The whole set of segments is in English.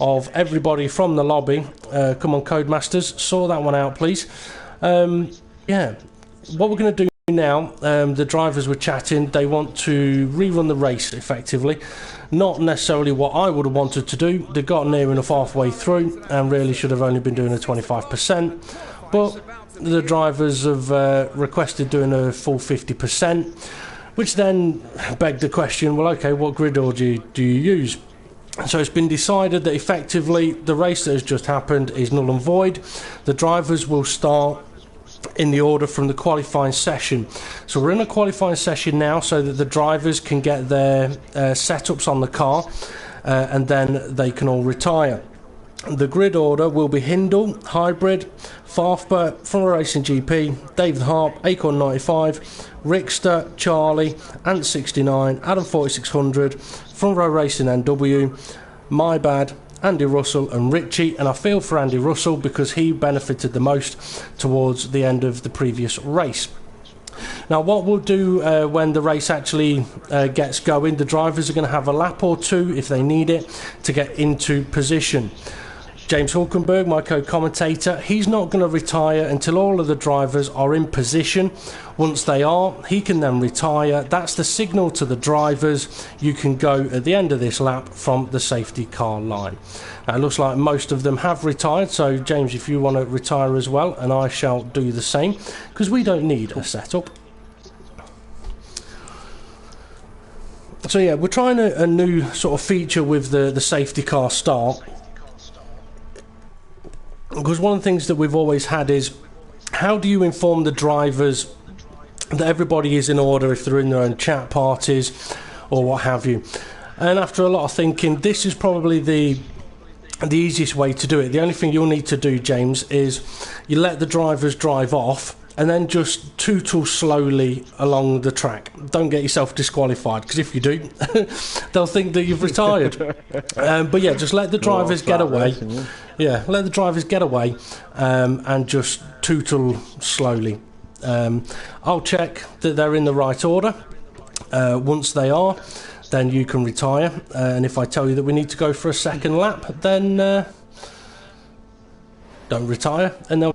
of everybody from the lobby. Come on, Codemasters, sort that one out, please. Yeah, what we're going to do now, the drivers were chatting. They want to rerun the race effectively. Not necessarily what I would have wanted to do. They got near enough halfway through and really should have only been doing a 25%. But the drivers have requested doing a full 50%, which then begged the question, well, okay, what grid order do you use? So it's been decided that effectively the race that has just happened is null and void. The drivers will start in the order from the qualifying session. So we're in a qualifying session now so that the drivers can get their setups on the car and then they can all retire. The grid order will be Hindle, Hybrid, Farfba, From Racing GP, David Harp, Acorn 95, Rickster, Charlie, Ant 69, Adam 4600, Front Row Racing NW, My Bad, Andy Russell and Richie, and I feel for Andy Russell because he benefited the most towards the end of the previous race. Now what we'll do when the race actually gets going, the drivers are going to have a lap or two if they need it to get into position. James Hulkenberg, my co-commentator, he's not going to retire until all of the drivers are in position. Once they are, he can then retire. That's the signal to the drivers. You can go at the end of this lap from the safety car line. Now, it looks like most of them have retired, so James, if you want to retire as well, and I shall do the same, because we don't need a setup. So yeah, we're trying a new sort of feature with the safety car start. Because one of the things that we've always had is, how do you inform the drivers that everybody is in order if they're in their own chat parties or what have you? And after a lot of thinking, this is probably the easiest way to do it. The only thing you'll need to do, James, is you let the drivers drive off and then just tootle slowly along the track. Don't get yourself disqualified, because if you do, they'll think that you've retired. But yeah, just let the drivers get away. Racing, yeah, let the drivers get away and just tootle slowly. I'll check that they're in the right order. Once they are, then you can retire. And if I tell you that we need to go for a second lap, then don't retire, and they'll.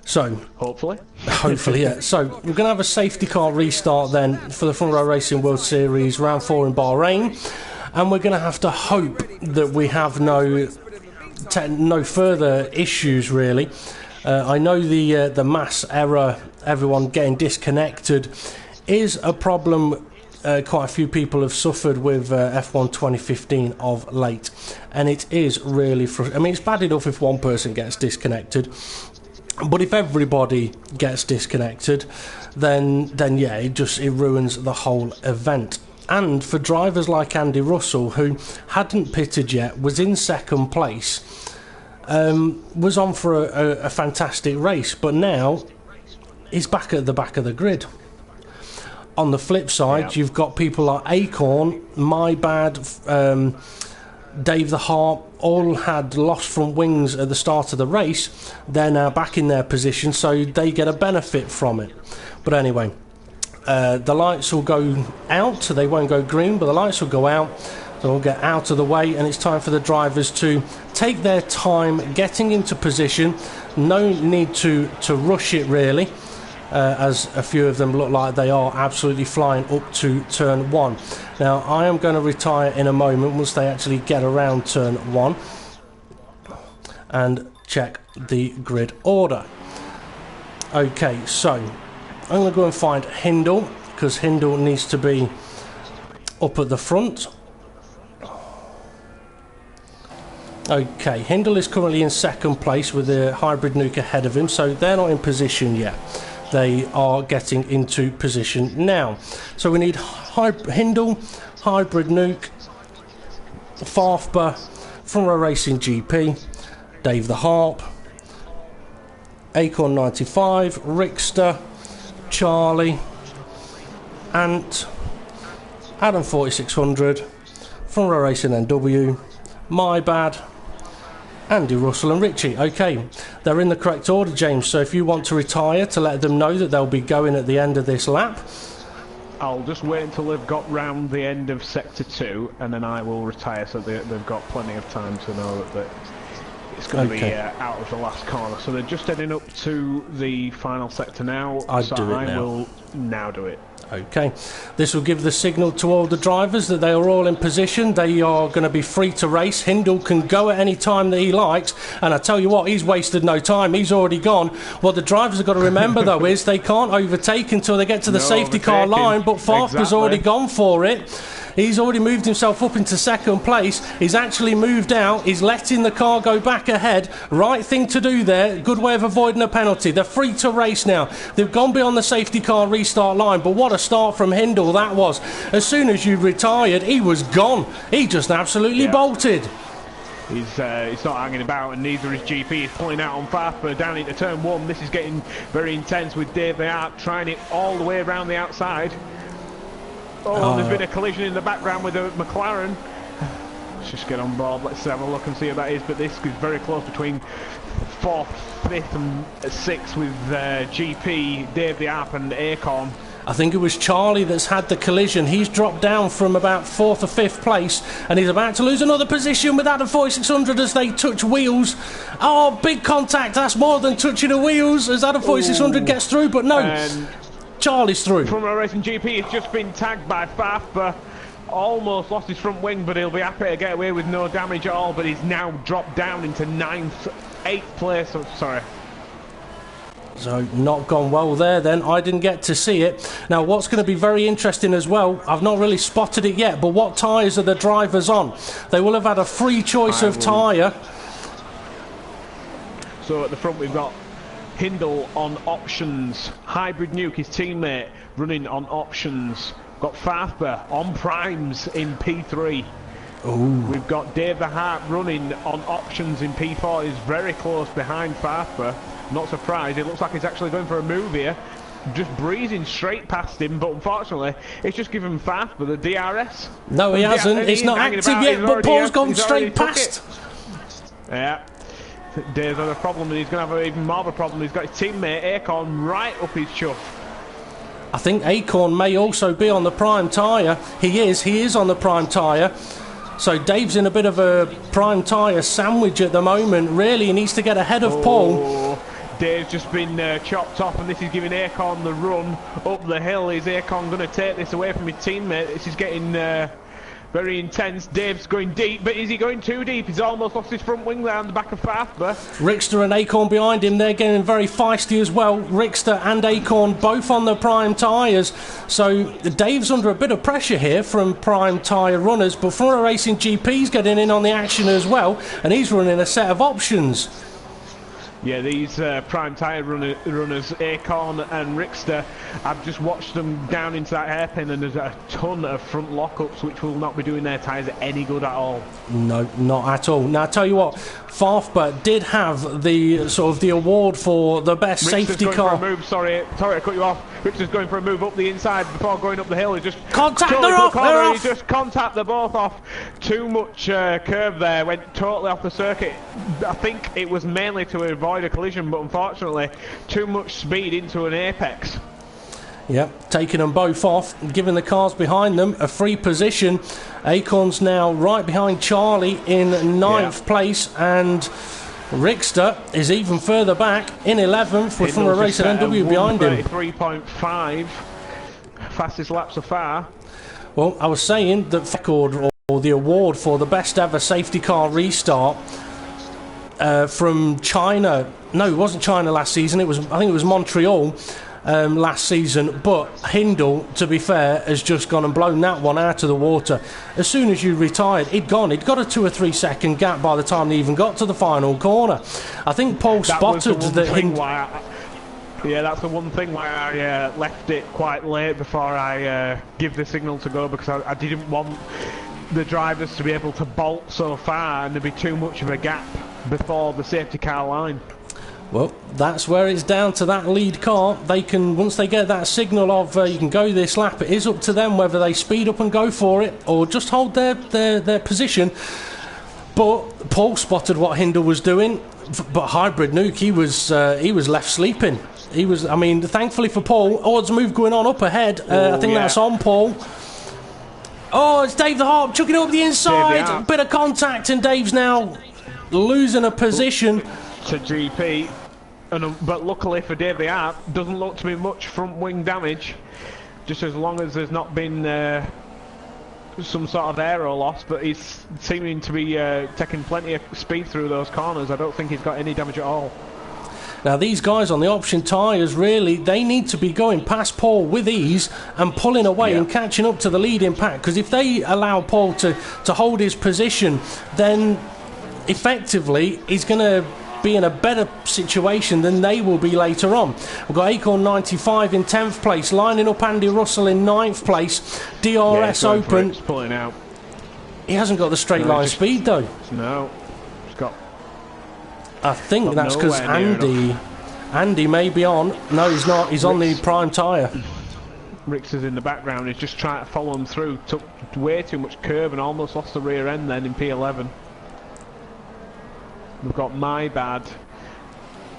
So hopefully, yeah. So we're going to have a safety car restart then for the Front Row Racing World Series Round 4 in Bahrain, and we're going to have to hope that we have no further issues really. I know the mass error, everyone getting disconnected, is a problem. Quite a few people have suffered with F1 2015 of late, and it is really I mean, it's bad enough if one person gets disconnected. But if everybody gets disconnected, then yeah, it ruins the whole event. And for drivers like Andy Russell, who hadn't pitted yet, was in second place, was on for a fantastic race, but now he's back at the back of the grid. On the flip side, you've got people like Acorn, My Bad, Dave the Harp, all had lost front wings at the start of the race. They're now back in their position, so they get a benefit from it. But anyway, the lights will go out. They won't go green, but the lights will go out. They'll get out of the way, and it's time for the drivers to take their time getting into position. No need to rush it really, as a few of them look like they are absolutely flying up to turn 1. Now, I am going to retire in a moment once they actually get around turn 1 and check the grid order. Okay, so I'm going to go and find Hindle, because Hindle needs to be up at the front. Okay, Hindle is currently in second place with the Hybrid Nuke ahead of him, so they're not in position yet. They are getting into position now. So we need Hindle, Hybrid Nuke, Farfba, Front Row Racing GP, Dave the Harp, Acorn 95, Rickster, Charlie, Ant, Adam 4600, Front Row Racing NW, My Bad, Andy Russell and Richie. Okay, they're in the correct order, James, so if you want to retire to let them know that they'll be going at the end of this lap, I'll just wait until they've got round the end of Sector 2, and then I will retire so they've got plenty of time to know that it's going to be out of the last corner. So they're just heading up to the final sector now. I will now do it. Okay, this will give the signal to all the drivers that they are all in position. They are going to be free to race. Hindle can go at any time that he likes, and I tell you what, he's wasted no time. He's already gone. What the drivers have got to remember though is they can't overtake until they get to the safety car line, but Farf's already gone for it. He's already moved himself up into second place. He's actually moved out. He's letting the car go back ahead. Right thing to do there. Good way of avoiding a penalty. They're free to race now. They've gone beyond the safety car restart line, but what a start from Hindle that was. As soon as you retired, he was gone. He just absolutely bolted. He's not hanging about, and neither is GP. He's pulling out on Farfur down into turn 1. This is getting very intense with Dave the Art trying it all the way around the outside. There's been a collision in the background with a McLaren. Let's just get on board. Let's have a look and see what that is. But this is very close between 4th, 5th and 6th with GP, Dave the App and Acorn. I think it was Charlie that's had the collision. He's dropped down from about 4th or 5th place, and he's about to lose another position with Adam 4600 as they touch wheels. Oh, big contact. That's more than touching the wheels as Adam 4600 gets through, but no. Charlie's through. From a Racing GP has just been tagged by Farfur. Almost lost his front wing, but he'll be happy to get away with no damage at all. But he's now dropped down into 9th, 8th place. Oh, sorry. So not gone well there then. I didn't get to see it. Now what's going to be very interesting as well, I've not really spotted it yet, but what tyres are the drivers on? They will have had a free choice of tyre. So at the front we've got Hindle on options, Hybrid Nuke, his teammate, running on options. Got Farfur on primes in P3. Ooh. We've got Dave the Hart running on options in P4. He's very close behind Farfur. Not surprised. It looks like he's actually going for a move here. Just breezing straight past him, but unfortunately, it's just given Farfur the DRS. No, he hasn't. It's not active yet, but Paul's gone straight past. Yeah. Dave's had a problem, and he's going to have even more of a problem. He's got his teammate Acorn right up his chuff. I think Acorn may also be on the prime tyre. He is on the prime tyre. So Dave's in a bit of a prime tyre sandwich at the moment. Really, he needs to get ahead of Paul. Dave's just been chopped off, and this is giving Acorn the run up the hill. Is Acorn going to take this away from his teammate? This is getting very intense. Dave's going deep, but is he going too deep? He's almost lost his front wing there on the back of Farfur. Rickster and Acorn behind him. They're getting very feisty as well. Rickster and Acorn both on the prime tyres. So Dave's under a bit of pressure here from prime tyre runners, but Flora Racing GP's getting in on the action as well, and he's running a set of options. Yeah, these prime tyre runners, Acorn and Rickster, I've just watched them down into that hairpin, and there's a ton of front lockups which will not be doing their tyres any good at all. No, not at all. Now, I tell you what, Farfur did have the sort of the award for the best safety car. For a move, sorry I cut you off. Rickster's going for a move up the inside before going up the hill. He just contact them off. They're off. He just contact them both off. Too much curve there. Went totally off the circuit. I think it was mainly to avoid a collision, but unfortunately, too much speed into an apex. Yep, taking them both off, giving the cars behind them a free position. Acorn's now right behind Charlie in 9th place, and Rickster is even further back in 11th with From a Race and NW behind him. 3.5 fastest lap so far. Well, I was saying that record or the award for the best ever safety car restart from China. No, it wasn't China last season. I think it was Montreal last season. But Hindle, to be fair, has just gone and blown that one out of the water. As soon as you retired, he'd got a 2 or 3 second gap by the time they even got to the final corner. I think Paul spotted that. Yeah, that's the one thing why I left it quite late before I give the signal to go, because I didn't want the drivers to be able to bolt so far and there'd be too much of a gap before the safety car line. Well, that's where it's down to that lead car. They can, once they get that signal of you can go this lap, it is up to them whether they speed up and go for it or just hold their position. But Paul spotted what Hindle was doing, but Hybrid Nuke, he was left sleeping. He was, I mean, thankfully for Paul, odds move going on up ahead. I think that's on Paul. Oh, it's Dave the Harp chucking it up the inside. Bit of contact, and Dave's now losing a position. To GP. But luckily for Dave the Harp, doesn't look to be much front wing damage. Just as long as there's not been some sort of aero loss, but he's seeming to be taking plenty of speed through those corners. I don't think he's got any damage at all. Now these guys on the option tyres, really, they need to be going past Paul with ease and pulling away and catching up to the leading pack, because if they allow Paul to hold his position, then effectively he's going to be in a better situation than they will be later on. We've got Acorn 95 in 10th place, lining up Andy Russell in 9th place. DRS open. Pulling out. He hasn't got the straight line speed though. No. He's got. I think that's because Andy may be on. No, he's not. He's on the prime tyre. Rix is in the background. He's just trying to follow him through. Took way too much curve and almost lost the rear end then in P11. We've got My Bad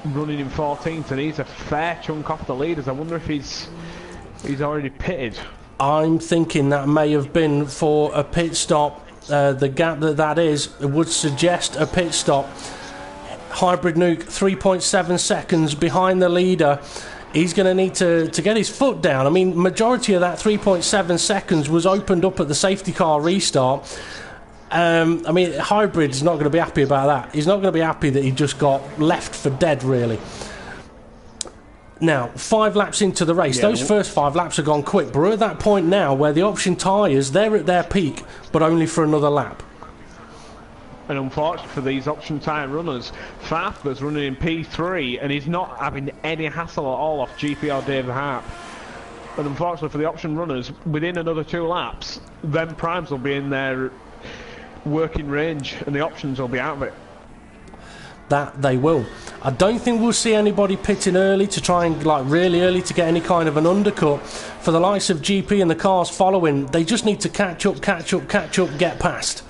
running in 14th, and he's a fair chunk off the leaders. I wonder if he's already pitted. I'm thinking that may have been for a pit stop. The gap that is would suggest a pit stop. Hybrid Nuke 3.7 seconds behind the leader. He's going to need to get his foot down. I mean, majority of that 3.7 seconds was opened up at the safety car restart. I mean, Hybrid's not going to be happy about that. He's not going to be happy that he just got left for dead, really. Now, 5 laps into the race. Those first 5 laps have gone quick, but we're at that point now where the option tyres, they're at their peak, but only for another lap. And unfortunately for these option tyre runners, Farfber's running in P3, and he's not having any hassle at all off GP or Dave the Harp. And unfortunately for the option runners, within another 2 laps, then primes will be in their working range and the options will be out of it. That they will. I don't think we'll see anybody pitting early to try and, like, really early to get any kind of an undercut. For the likes of GP and the cars following, they just need to catch up, get past.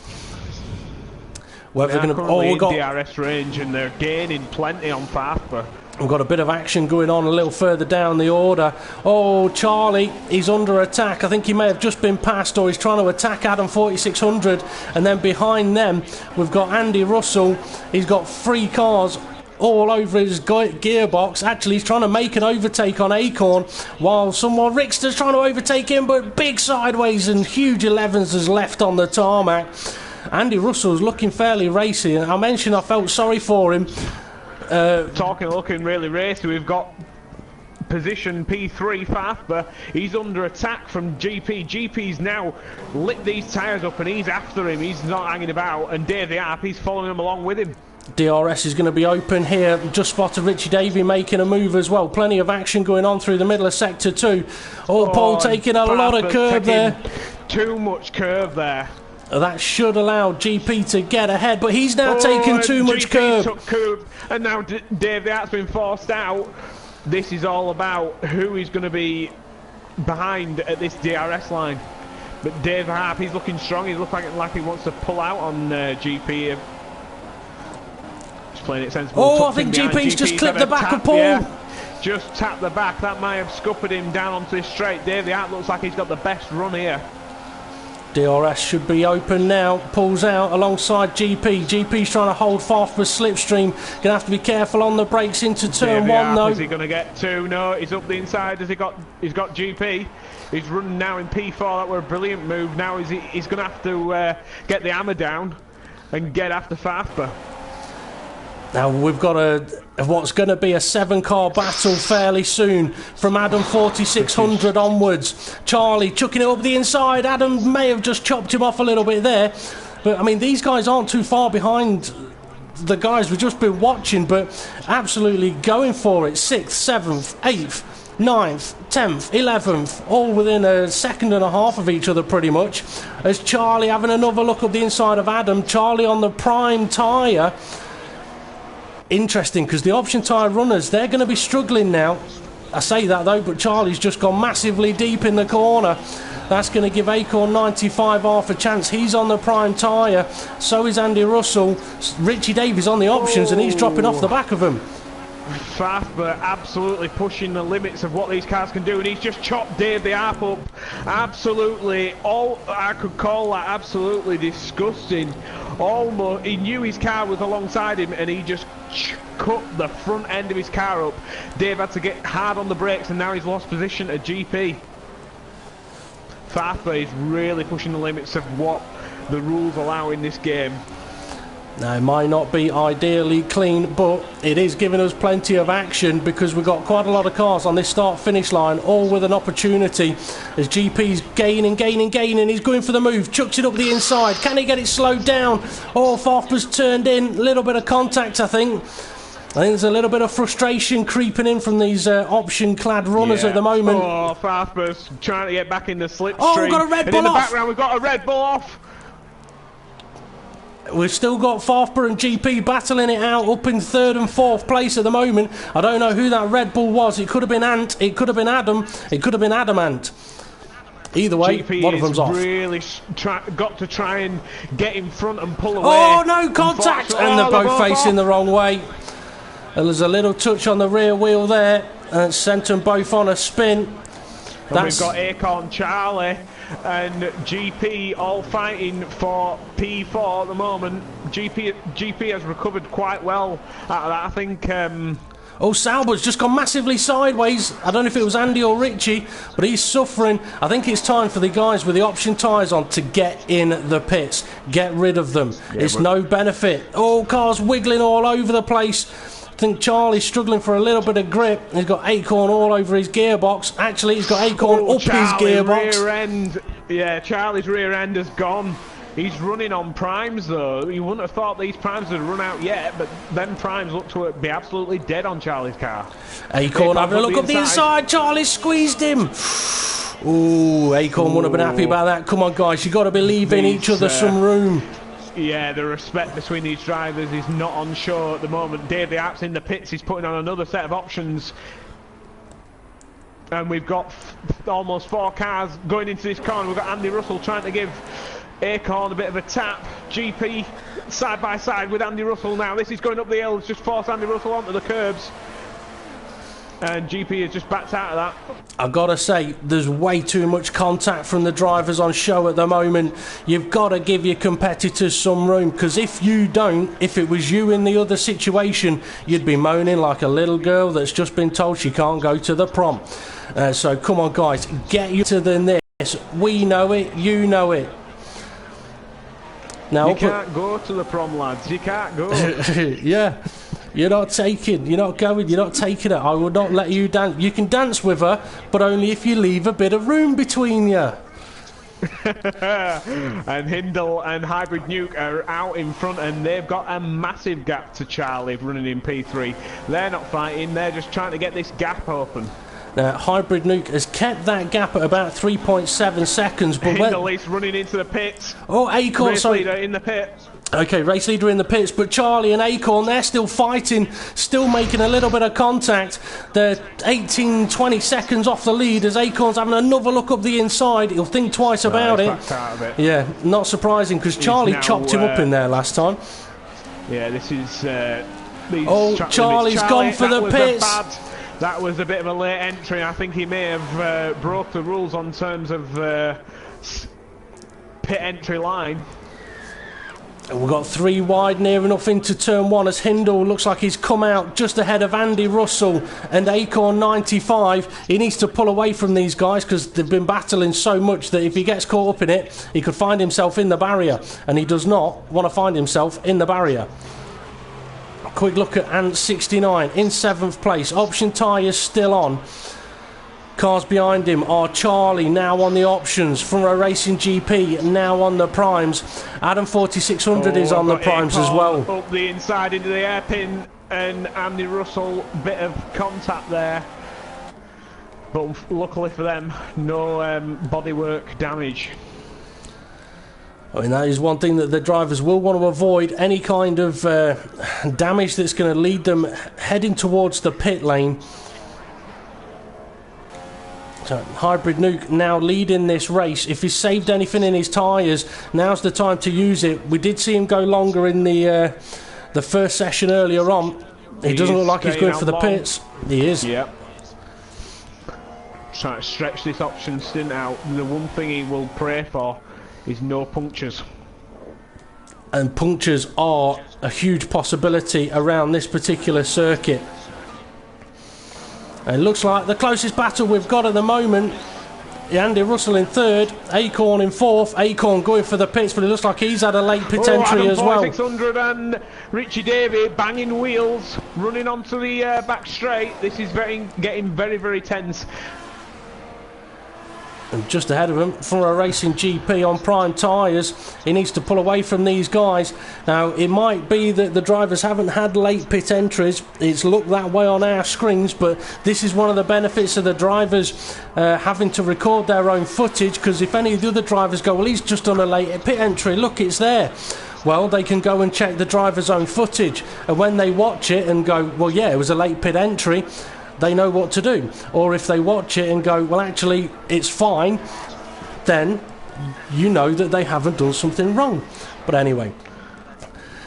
Whether they're going to, we've got DRS range and they're gaining plenty on Farfber. We've got a bit of action going on a little further down the order. Oh, Charlie, he's under attack. I think he may have just been passed, or he's trying to attack Adam 4600. And then behind them, we've got Andy Russell. He's got 3 cars all over his gearbox. Actually, he's trying to make an overtake on Acorn, while Rickster's trying to overtake him, but big sideways and huge 11s is left on the tarmac. Andy Russell's looking fairly racy, and I mentioned I felt sorry for him. Looking really racy. We've got position P3 Farfber. He's under attack from GP. GP's now lit these tyres up and he's after him. He's not hanging about. And Dave the Harp, he's following him along with him. DRS is going to be open here. Just spotted Richie Davey making a move as well. Plenty of action going on through the middle of sector 2. Paul taking a lot of curve there. Too much curve there. That should allow GP to get ahead, but he's now taken too much curve. Took curve. And now Dave the Harp's been forced out. This is all about who is going to be behind at this DRS line. But Dave the Harp, he's looking strong. He's looking like he wants to pull out on GP. Just playing it sensible. Oh, I think GP's just clipped the back of Paul. Yeah, just tapped the back. That might have scuppered him down onto this straight. Dave the Harp looks like he's got the best run here. DRS should be open now. Pulls out alongside GP. GP's trying to hold Farfber's slipstream. Going to have to be careful on the brakes into turn 1 though. Is he going to get 2? No, he's up the inside. He's got GP. He's running now in P4. That were a brilliant move. Now he's going to have to get the hammer down and get after Farfber. Now we've got what's going to be a 7-car battle fairly soon from Adam 4600 onwards. Charlie chucking it up the inside. Adam may have just chopped him off a little bit there, but I mean these guys aren't too far behind the guys we've just been watching, but absolutely going for it. 6th, 7th, 8th, 9th, 10th, 11th, all within a second and a half of each other pretty much, as Charlie having another look up the inside of Adam. Charlie on the prime tyre. Interesting, because the option tyre runners, they're going to be struggling now. I say that though, but Charlie's just gone massively deep in the corner. That's going to give Acorn 95 half a chance. He's on the prime tyre. So is Andy Russell. Richie Davies on the options, and he's dropping off the back of him. Faf absolutely pushing the limits of what these cars can do, and he's just chopped Dave the Arp up. Absolutely, I could call that absolutely disgusting. Almost, he knew his car was alongside him, and he just cut the front end of his car up. Dave had to get hard on the brakes, and now he's lost position to GP. Fafa is really pushing the limits of what the rules allow in this game. Now, it might not be ideally clean, but it is giving us plenty of action because we've got quite a lot of cars on this start-finish line, all with an opportunity as GP's gaining. He's going for the move, chucks it up the inside. Can he get it slowed down? Oh, Farf's turned in. A little bit of contact, I think. There's a little bit of frustration creeping in from these option-clad runners at the moment. Oh, Farf's trying to get back in the slipstream. Oh, we've got a Red Bull off. In the background, we've got a Red Bull off. We've still got Farfber and GP battling it out up in 3rd and 4th place at the moment. I don't know who that Red Bull was. It could have been Ant, it could have been Adam, it could have been Adamant. Either way, GP one of them's off. Really got to try and get in front and pull away. Oh, no contact! And they're both facing the wrong way. And there's a little touch on the rear wheel there, and it's sent them both on a spin. And we've got Acorn Charlie and GP all fighting for P4 at the moment. GP has recovered quite well out of that, I think. Oh, Sauber's just gone massively sideways. I don't know if it was Andy or Richie, but he's suffering. I think it's time for the guys with the option tyres on to get in the pits. Get rid of them. Yeah, it's no benefit. Oh, cars wiggling all over the place. I think Charlie's struggling for a little bit of grip. He's got Acorn all over his gearbox. Actually, he's got Acorn up his gearbox. Rear end. Yeah, Charlie's rear end has gone. He's running on primes though. You wouldn't have thought these primes had run out yet, but them primes look to be absolutely dead on Charlie's car. Acorn having a look up the inside. Charlie squeezed him. Ooh, Acorn wouldn't have been happy about that. Come on, guys, you've got to be leaving each other some room. Yeah, the respect between these drivers is not on show at the moment. Dave the Arp's in the pits. He's putting on another set of options. And we've got almost 4 cars going into this corner. We've got Andy Russell trying to give Acorn a bit of a tap. GP side by side with Andy Russell now. This is going up the hill. It's just forced Andy Russell onto the curbs. And GP has just backed out of that. I've got to say, there's way too much contact from the drivers on show at the moment. You've got to give your competitors some room, because if you don't, if it was you in the other situation, you'd be moaning like a little girl that's just been told she can't go to the prom. So come on, guys, get you to the this. We know it, you know it. Now, you can't go to the prom, lads. You can't go. Yeah. You're not taking, you're not going, you're not taking it. I would not let you dance. You can dance with her, but only if you leave a bit of room between you. And Hindle and Hybrid Nuke are out in front, and they've got a massive gap to Charlie running in P3. They're not fighting, they're just trying to get this gap open. Hybrid Nuke has kept that gap at about 3.7 seconds. But Hindle is running into the pits. Oh, Acorn, race leader in the pit. Okay, race leader in the pits, but Charlie and Acorn, they're still fighting, still making a little bit of contact. They're 18, 20 seconds off the lead as Acorn's having another look up the inside. He'll think twice about it. Yeah, not surprising, because Charlie chopped him up in there last time. Yeah, this is... Charlie's gone for the pits. That was a bit of a late entry. I think he may have broke the rules on terms of pit entry line. We've got 3 wide near enough into turn 1 as Hindle looks like he's come out just ahead of Andy Russell and Acorn 95. He needs to pull away from these guys because they've been battling so much that if he gets caught up in it, he could find himself in the barrier, and he does not want to find himself in the barrier. Quick look at Ant 69 in 7th place. Option tyres still on. Cars behind him are Charlie, now on the options. Front Row Racing GP, now on the primes. Adam 4600 is on the primes as well. Up the inside into the hairpin, and Andy Russell, bit of contact there. But luckily for them, no bodywork damage. I mean, that is one thing that the drivers will want to avoid, any kind of damage that's going to lead them heading towards the pit lane. So, Hybrid Nuke now leading this race. If he's saved anything in his tyres, now's the time to use it. We did see him go longer in the first session earlier on. He doesn't look like he's going for the pits. He is. Yep. Trying to stretch this option stint out. The one thing he will pray for is no punctures. And punctures are a huge possibility around this particular circuit. And it looks like the closest battle we've got at the moment. Andy Russell in third, Acorn in fourth. Acorn going for the pits, but it looks like he's had a late pit entry as well. 600 and Richie Davey banging wheels, running onto the back straight. This is getting very, very tense. And just ahead of him, for a Racing GP on prime tyres, he needs to pull away from these guys. Now, it might be that the drivers haven't had late pit entries. It's looked that way on our screens, but this is one of the benefits of the drivers having to record their own footage, because if any of the other drivers go, well, he's just on a late pit entry, look, it's there. Well, they can go and check the driver's own footage, and when they watch it and go, well, yeah, it was a late pit entry, they know what to do. Or if they watch it and go, well, actually, it's fine, then you know that they haven't done something wrong. But anyway,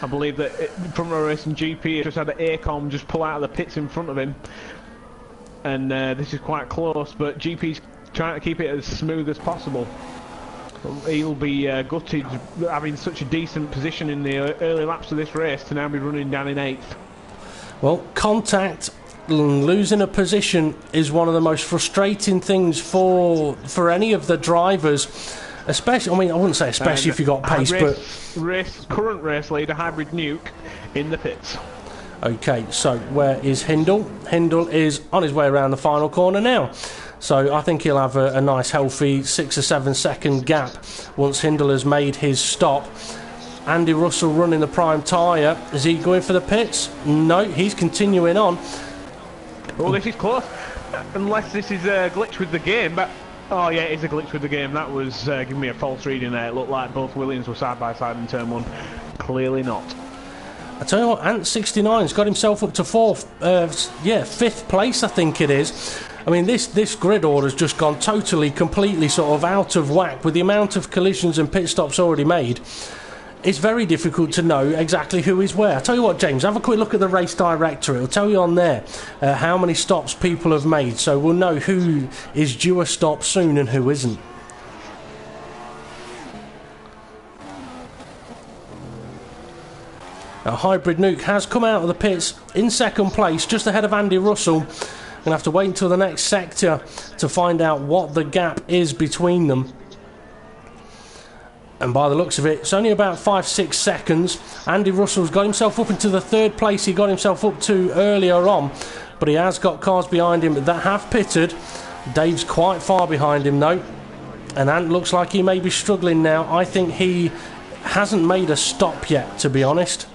I believe that from a Racing GP, just had an Acorn just pull out of the pits in front of him, and this is quite close, but GP's trying to keep it as smooth as possible. He'll be gutted having such a decent position in the early laps of this race to now be running down in 8th. Well, contact, losing a position is one of the most frustrating things for any of the drivers, especially, I mean, I wouldn't say especially if you got pace, but current race leader Hybrid Nuke in the pits. Okay, so where is Hindle? Hindle is on his way around the final corner now, so I think he'll have a nice healthy 6 or 7 second gap once Hindle has made his stop. Andy Russell running the prime tyre. Is he going for the pits? No, he's continuing on. Oh, this is close. Unless this is a glitch with the game, but oh yeah, it is a glitch with the game. That was giving me a false reading there. It looked like both Williams were side by side in turn 1. Clearly not. I tell you what, Ant69's got himself up to fifth place, I think it is. I mean, this grid order's just gone totally, completely sort of out of whack with the amount of collisions and pit stops already made. It's very difficult to know exactly who is where. I tell you what, James, have a quick look at the race directory. It'll tell you on there how many stops people have made, so we'll know who is due a stop soon and who isn't. Now, Hybrid Nuke has come out of the pits in second place, just ahead of Andy Russell. Going to have to wait until the next sector to find out what the gap is between them. And by the looks of it, it's only about 5-6 seconds. Andy Russell's got himself up into the third place he got himself up to earlier on, but he has got cars behind him that have pitted. Dave's quite far behind him though, and Ant looks like he may be struggling now. I think he hasn't made a stop yet, to be honest.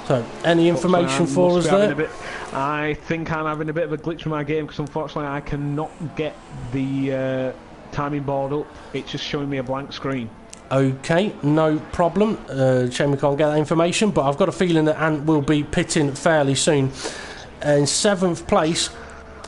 So, any information for us there? I think I'm having a bit of a glitch with my game, because unfortunately I cannot get the timing board up. It's just showing me a blank screen. Okay, no problem. Shame we can't get that information, but I've got a feeling that Ant will be pitting fairly soon. In 7th place,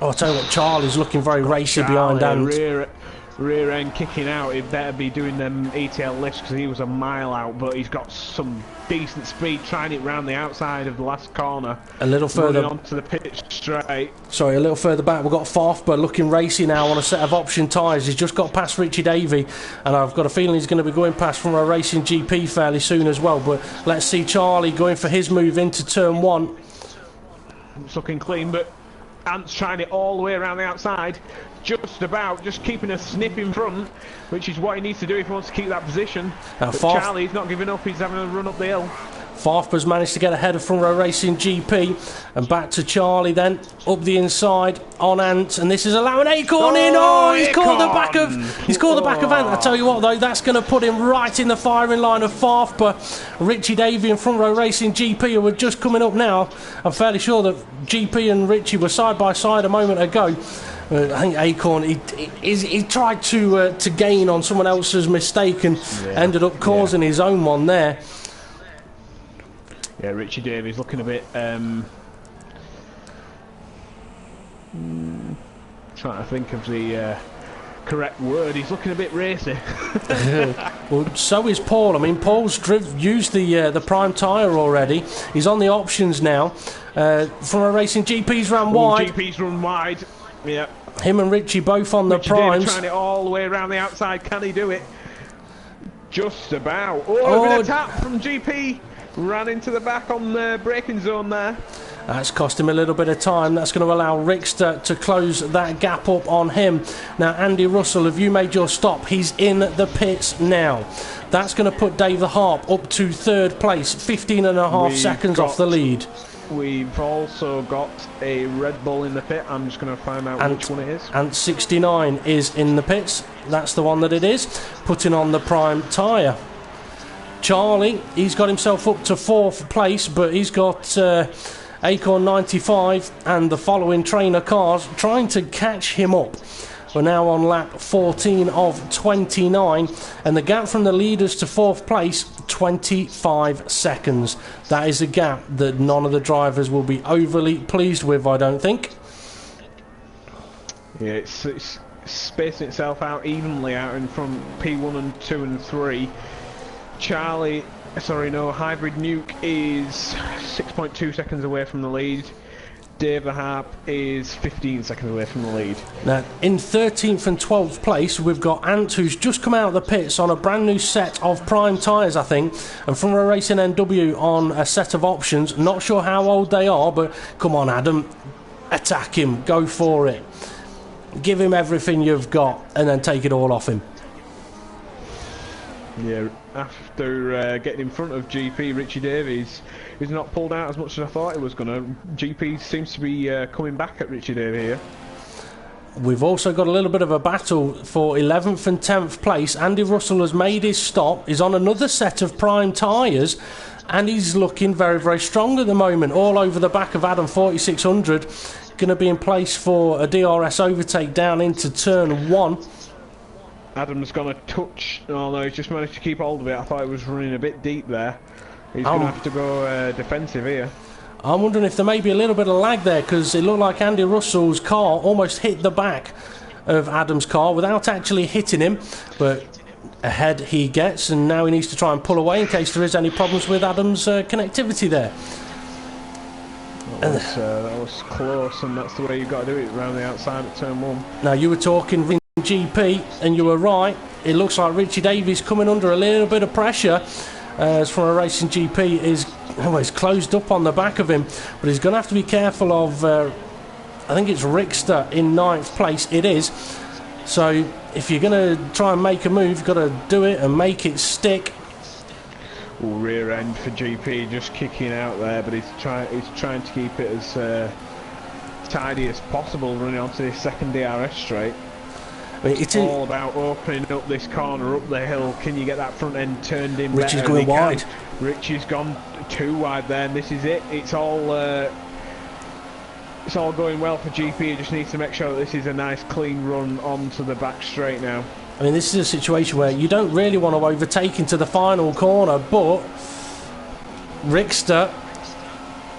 I'll tell you what, Charlie's looking very racy behind Ant. Rear end kicking out. He'd better be doing them ETL lifts, because he was a mile out, but he's got some decent speed trying it round the outside of the last corner. A little further onto the pitch straight. Sorry, a little further back we've got Farfber looking racy now on a set of option tyres. He's just got past Richie Davey, and I've got a feeling he's going to be going past from a Racing GP fairly soon as well. But let's see Charlie going for his move into turn 1. It's looking clean, but Ant's trying it all the way around the outside. Just keeping a snip in front, which is what he needs to do if he wants to keep that position. But Charlie's not giving up, he's having a run up the hill. Farfber's managed to get ahead of Front Row Racing GP, and back to Charlie then, up the inside on Ant, and this is allowing Acorn in. Oh, he's caught the back of Ant. I tell you what though, that's going to put him right in the firing line of Farfber. Richie Davey and Front Row Racing GP who were just coming up now. I'm fairly sure that GP and Richie were side by side a moment ago. I think Acorn, he tried to gain on someone else's mistake and ended up causing his own one there. Yeah, Richie Davies looking a bit trying to think of the correct word. He's looking a bit racy. Well, so is Paul. I mean, Paul's used the prime tyre already. He's on the options now. From a Racing GP's run wide. GP's run wide. Yeah. Him and Richie both on the primes. Trying it all the way around the outside. Can he do it? Just about. Oh, a bit of tap from GP. Ran into the back on the braking zone there. That's cost him a little bit of time. That's going to allow Rickster to close that gap up on him. Now, Andy Russell, have you made your stop? He's in the pits now. That's going to put Dave the Harp up to third place, 15.5 seconds off the lead. We've also got a Red Bull in the pit. I'm just going to find out which one it is. And 69 is in the pits. That's the one that it is. Putting on the prime tyre. Charlie, he's got himself up to 4th place, but he's got Acorn 95 and the following trainer cars trying to catch him up. We're now on lap 14 of 29, and the gap from the leaders to 4th place, 25 seconds. That is a gap that none of the drivers will be overly pleased with, I don't think. Yeah, it's spacing itself out evenly out in front P1 and 2 and 3. Hybrid Nuke is 6.2 seconds away from the lead. Dave the Harp is 15 seconds away from the lead. Now, in 13th and 12th place, we've got Ant, who's just come out of the pits on a brand new set of prime tyres, I think, and from a Racing NW on a set of options. Not sure how old they are, but come on, Adam, attack him, go for it. Give him everything you've got, and then take it all off him. Yeah, after getting in front of GP, Richie Davies, he's not pulled out as much as I thought he was going to. GP seems to be coming back at Richie Davies here. We've also got a little bit of a battle for 11th and 10th place. Andy Russell has made his stop. He's on another set of prime tyres, and he's looking very, very strong at the moment. All over the back of Adam 4600. Going to be in place for a DRS overtake down into turn 1. Adam's going to touch. Oh no, he's just managed to keep hold of it. I thought he was running a bit deep there. He's going to have to go defensive here. I'm wondering if there may be a little bit of lag there, because it looked like Andy Russell's car almost hit the back of Adam's car without actually hitting him. But ahead he gets, and now he needs to try and pull away in case there is any problems with Adam's connectivity there. That was close, and that's the way you've got to do it, around the outside at turn 1. Now, you were talking GP, and you were right. It looks like Richie Davies coming under a little bit of pressure as from a Racing GP is closed up on the back of him, but he's going to have to be careful of I think it's Rickster in 9th place. It is. So if you're going to try and make a move, you've got to do it and make it stick. Rear end for GP, just kicking out there, but he's trying to keep it as tidy as possible, running onto this second DRS straight. I mean, it's all about opening up this corner up the hill. Can you get that front end turned in? Richie's going wide. Richie's gone too wide there, and this is it. It's all going well for GP. He just needs to make sure that this is a nice clean run onto the back straight now. I mean, this is a situation where you don't really want to overtake into the final corner, but Rickster,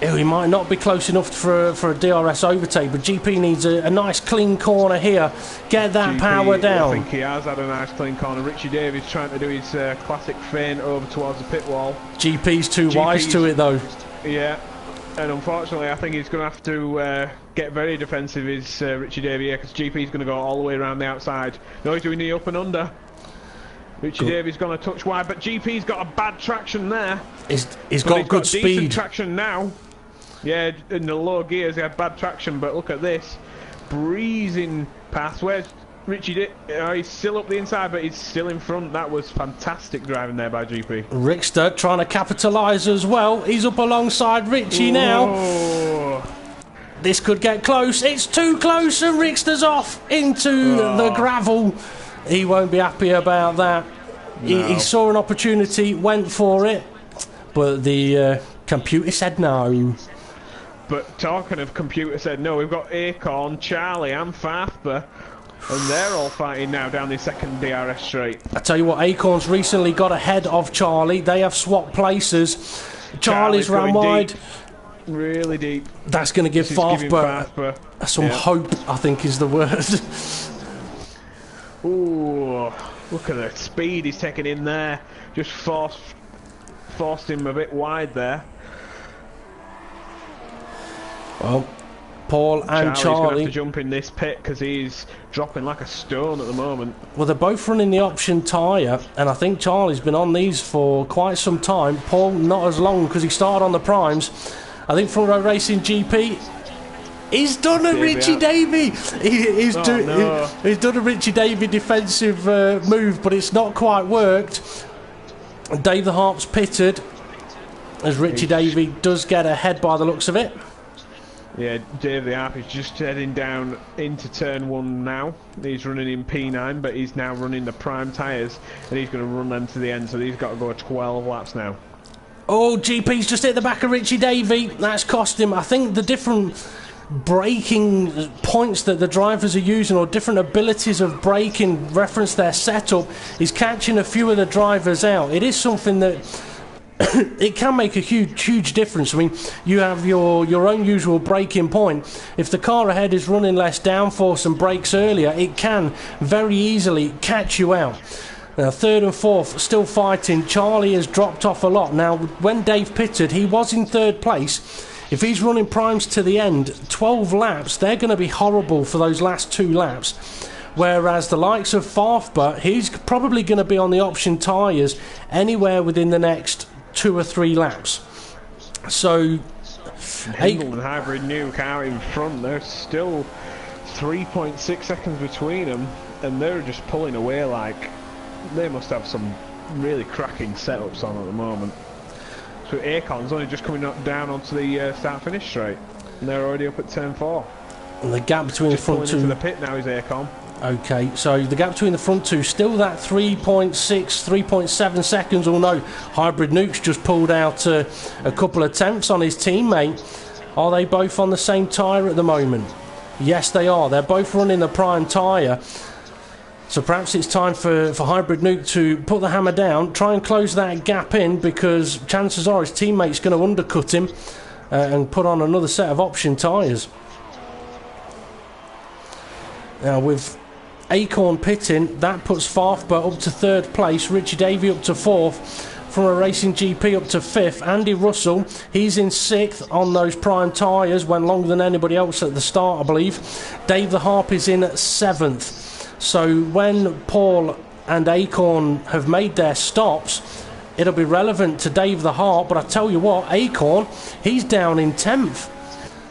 he might not be close enough for a DRS overtake, but GP needs a nice clean corner here. Get that GP, power down. I think he has had a nice clean corner. Richie Davies trying to do his classic feint over towards the pit wall. GP's too wise to it, though. Yeah, and unfortunately I think he's going to have to get very defensive, is Richie Davies here, because GP's going to go all the way around the outside. No, he's doing the up and under. Richie Davies going to touch wide, but GP's got a bad traction there. He's got good speed. Decent traction now. Yeah, in the low gears he had bad traction, but look at this. Breezing past. Where's Richie? He's still up the inside, but he's still in front. That was fantastic driving there by GP. Rickster trying to capitalise as well. He's up alongside Richie now. This could get close. It's too close, and Rickster's off into the gravel. He won't be happy about that. No. He saw an opportunity, went for it, but the computer said no. But talking of computer said no, we've got Acorn, Charlie and Farfber, and they're all fighting now down the second DRS straight. I tell you what, Acorn's recently got ahead of Charlie. They have swapped places. Charlie's ran wide. Deep. Really deep. That's going to give Farfber some hope, I think is the word. Ooh, look at the speed he's taking in there. Just forced him a bit wide there. Well, Paul and Charlie's going to Charlie have to jump in this pit because he's dropping like a stone at the moment. Well, they're both running the option tyre, and I think Charlie's been on these for quite some time. Paul, not as long, because he started on the primes. I think Front Row Racing GP, he's done a Richie Davey. He's done a Richie Davey defensive move, but it's not quite worked. Dave the Harp's pitted, as Richie Davey does get ahead by the looks of it. Yeah, Dave the Harp is just heading down into turn 1 now. He's running in P9, but he's now running the prime tyres, and he's going to run them to the end, so he's got to go 12 laps now. Oh, GP's just hit the back of Richie Davey. That's cost him. I think the different braking points that the drivers are using, or different abilities of braking, reference their setup, is catching a few of the drivers out. It is something that it can make a huge difference. I mean, you have your own usual braking point. If the car ahead is running less downforce and brakes earlier, it can very easily catch you out. Now, third and fourth, still fighting. Charlie has dropped off a lot. Now, when Dave pitted, he was in third place. If he's running primes to the end, 12 laps, they're going to be horrible for those last 2 laps. Whereas the likes of Farfba, he's probably going to be on the option tyres anywhere within the next 2 or 3 laps. So Hindle and Hybrid Nuke out in front. There's still 3.6 seconds between them, and they're just pulling away like they must have some really cracking setups on at the moment. So Acon's only just coming down onto the start-finish straight, and they're already up at turn 4. And the gap between just the front two. Into the pit now is Acon. Okay, so the gap between the front two, still that 3.6, 3.7 seconds. Oh no, Hybrid Nuke's just pulled out a couple of attempts on his teammate. Are they both on the same tyre at the moment? Yes, they are. They're both running the prime tyre. So perhaps it's time for Hybrid Nuke to put the hammer down, try and close that gap in, because chances are his teammate's going to undercut him and put on another set of option tyres. Now, with Acorn pitting, that puts Farfba up to 3rd place, Richie Davey up to 4th, from a Racing GP up to 5th. Andy Russell, he's in 6th on those prime tyres, went longer than anybody else at the start, I believe. Dave the Harp is in 7th. So when Paul and Acorn have made their stops, it'll be relevant to Dave the Harp, but I tell you what, Acorn, he's down in 10th.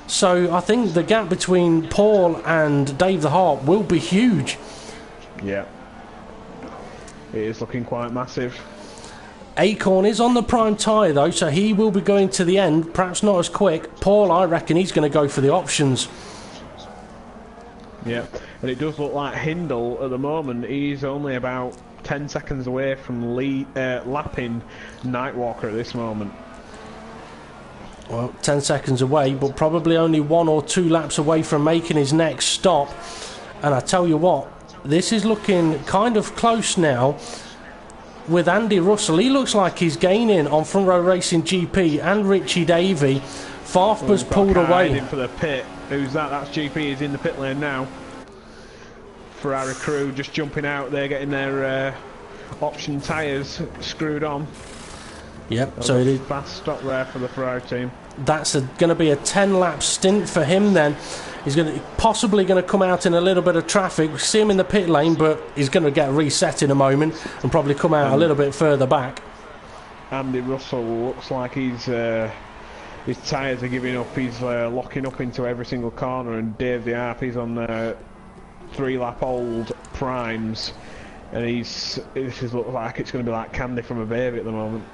So I think the gap between Paul and Dave the Harp will be huge. Yeah, it is looking quite massive. Acorn is on the prime tyre though, so he will be going to the end, perhaps not as quick. Paul, I reckon he's going to go for the options. Yeah, and it does look like Hindle at the moment, he's only about 10 seconds away from lapping Nightwalker at this moment. Well, 10 seconds away, but probably only 1 or 2 laps away from making his next stop. And I tell you what, this is looking kind of close now with Andy Russell. He looks like he's gaining on Front Row Racing GP and Richie Davey. Farfba's pulled away. In for the pit. Who's that? That's GP. He's in the pit lane now. Ferrari crew just jumping out there, getting their option tyres screwed on. Yep, so it is fast stop there for the Ferrari team. That's going to be a 10-lap stint for him then. He's possibly going to come out in a little bit of traffic. We see him in the pit lane, but he's going to get reset in a moment and probably come out a little bit further back. Andy Russell looks like his tyres are giving up. He's locking up into every single corner, and Dave the Harp, he's on 3-lap-old primes, and this looks like it's going to be like candy from a baby at the moment.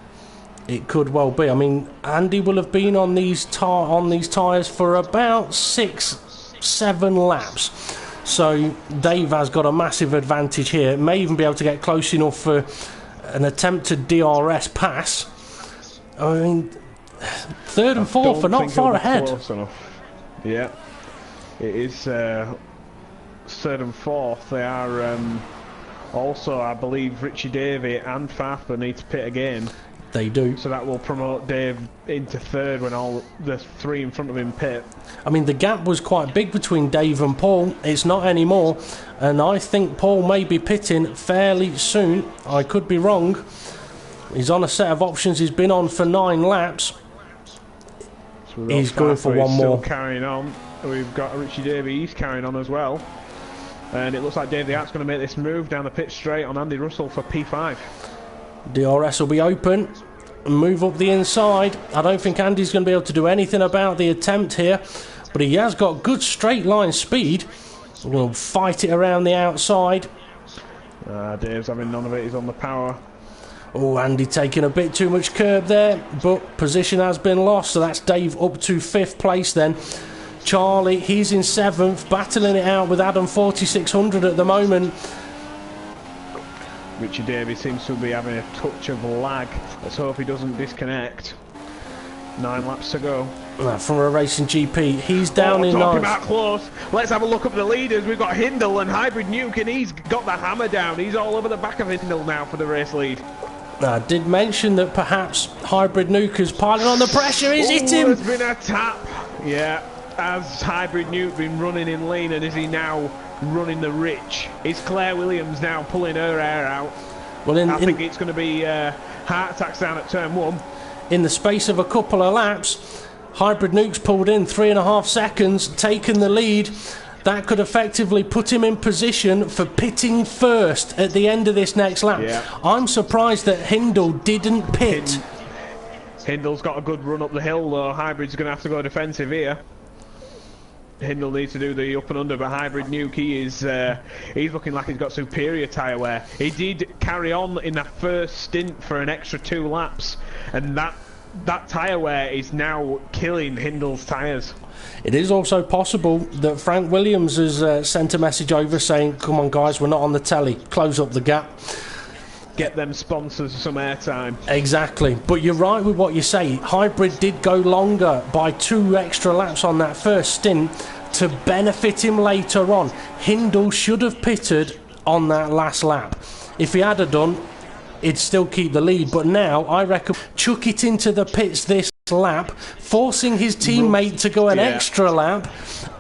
It could well be. I mean, Andy will have been on these tyres for about 6-7 laps. So Dave has got a massive advantage here. May even be able to get close enough for an attempted DRS pass. I mean, 3rd and 4th are not far ahead. Close enough. Yeah, it is 3rd and 4th. They are also, I believe, Richie Davey and Farfba need to pit again. They do. So that will promote Dave into third when all the three in front of him pit. I mean, the gap was quite big between Dave and Paul. It's not anymore, and I think Paul may be pitting fairly soon. I could be wrong. He's on a set of options he's been on for 9 laps. So he's going for one more. Still carrying on. We've got Richie Davey, he's carrying on as well. And it looks like Dave the Art's going to make this move down the pit straight on Andy Russell for P5. DRS will be open. Move up the inside. I don't think Andy's going to be able to do anything about the attempt here, but he has got good straight line speed. We'll fight it around the outside. Dave's having none of it, he's on the power. Oh, Andy taking a bit too much curb there, but position has been lost, so that's Dave up to 5th place then. Charlie, he's in 7th, battling it out with Adam 4600 at the moment. Richie Davey seems to be having a touch of lag. Let's hope he doesn't disconnect. 9 laps to go. From a racing GP, he's down in 9th. Talking about close. Let's have a look at the leaders. We've got Hindle and Hybrid Nuke, and he's got the hammer down. He's all over the back of Hindle now for the race lead. I did mention that perhaps Hybrid Nuke is piling on the pressure. He's hit him. There's been a tap. Yeah, has Hybrid Nuke been running in lean, and is he now running the rich? Is Claire Williams now pulling her hair out? Well, I think it's going to be heart attacks down at turn 1. In the space of a couple of laps, Hybrid Nuke's pulled in 3.5 seconds, taken the lead. That could effectively put him in position for pitting first at the end of this next lap. Yeah. I'm surprised that Hindle didn't pit. Hindle's got a good run up the hill though. Hybrid's going to have to go defensive here. Hindle needs to do the up and under, but Hybrid Nuke, he's looking like he's got superior tyre wear. He did carry on in that first stint for an extra 2 laps, and that tyre wear is now killing Hindle's tyres. It is also possible that Frank Williams has sent a message over saying, come on guys, we're not on the telly, close up the gap. Get them sponsors some airtime. Exactly, but you're right with what you say. Hybrid did go longer by 2 extra laps on that first stint to benefit him later on. Hindle should have pitted on that last lap. If he had done, he'd still keep the lead, but now I reckon chuck it into the pits this lap, forcing his teammate to go an extra lap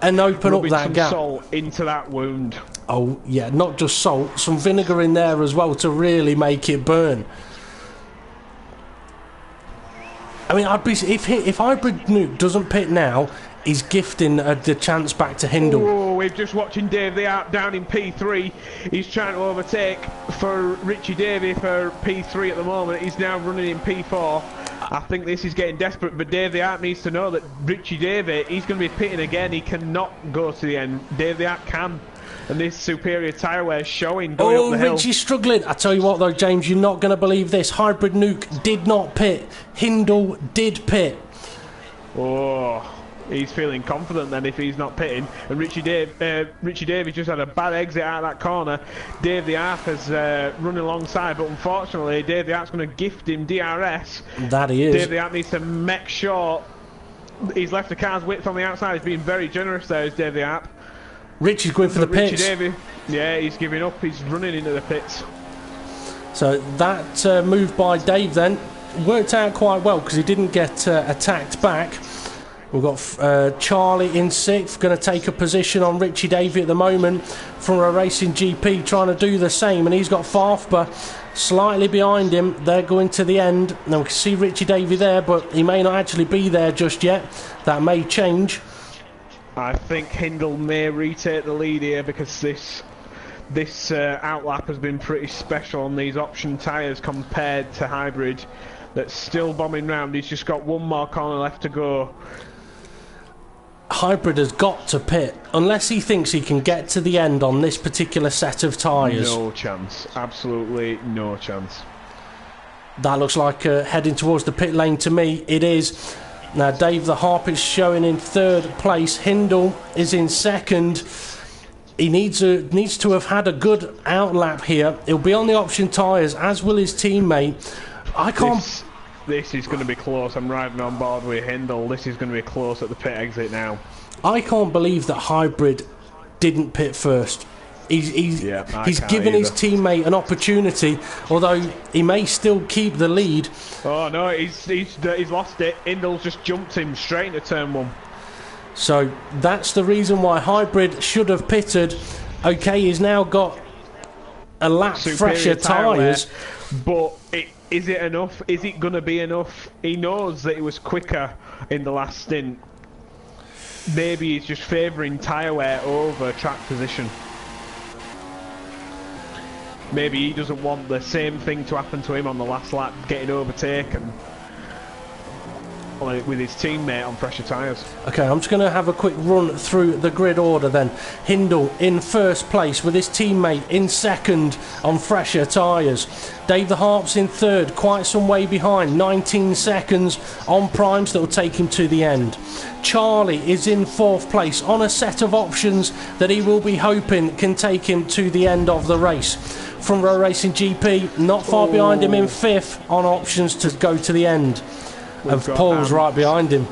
and open up that gap. Salt into that wound. Oh yeah, not just salt, some vinegar in there as well to really make it burn. I mean, I'd be if Hybrid Nuke doesn't pit now, he's gifting the chance back to Hindle. Oh, we're just watching Dave the Art down in P3. He's trying to overtake for Richie Davey for P3 at the moment. He's now running in P4. I think this is getting desperate, but Dave the Art needs to know that Richie Davey, he's going to be pitting again. He cannot go to the end. Dave the Art can. And this superior tyre wear is showing going up the hill. Richie's struggling. I tell you what though, James, you're not going to believe this. Hybrid Nuke did not pit. Hindle did pit. Oh, he's feeling confident then if he's not pitting. And Richie Davey just had a bad exit out of that corner. Dave the Art is running alongside, but unfortunately Dave the Art's going to gift him DRS. That he is. Dave the Art needs to make sure he's left the car's width on the outside. He's being very generous there, is Dave the Art. Richie's going for the pits. Richie Davey, yeah, he's giving up. He's running into the pits. So that move by Dave then worked out quite well because he didn't get attacked back. We've got Charlie in 6th, going to take a position on Richie Davey at the moment from a racing GP, trying to do the same, and he's got Farfba slightly behind him. They're going to the end. Now we can see Richie Davey there, but he may not actually be there just yet. That may change. I think Hindle may retake the lead here because this outlap has been pretty special on these option tyres compared to Hybrid. That's still bombing round. He's just got one more corner left to go. Hybrid has got to pit unless he thinks he can get to the end on this particular set of tyres. No chance. Absolutely no chance. That looks like heading towards the pit lane to me. It is. Now Dave the Harp is showing in 3rd place. Hindle is in 2nd. He needs to have had a good outlap here. He'll be on the option tyres, as will his teammate. I can't... This is going to be close. I'm riding on board with Hindle. This is going to be close at the pit exit now. I can't believe that Hybrid didn't pit first. He's can't given his either. teammate an opportunity, although he may still keep the lead. Oh no, he's lost it. Hindle's just jumped him straight into turn 1. So that's the reason why Hybrid should have pitted. Okay, he's now got a lap fresher tyres. But is it enough? Is it going to be enough? He knows that he was quicker in the last stint. Maybe he's just favouring tyre wear over track position. Maybe he doesn't want the same thing to happen to him on the last lap, getting overtaken with his teammate on fresher tyres. Okay, I'm just going to have a quick run through the grid order then. Hindle in first place with his teammate in second on fresher tyres. Dave the Harps in third, quite some way behind, 19 seconds on primes that will take him to the end. Charlie is in fourth place on a set of options that he will be hoping can take him to the end of the race. Front Row Racing GP not far behind him in fifth on options to go to the end. And Paul's right behind him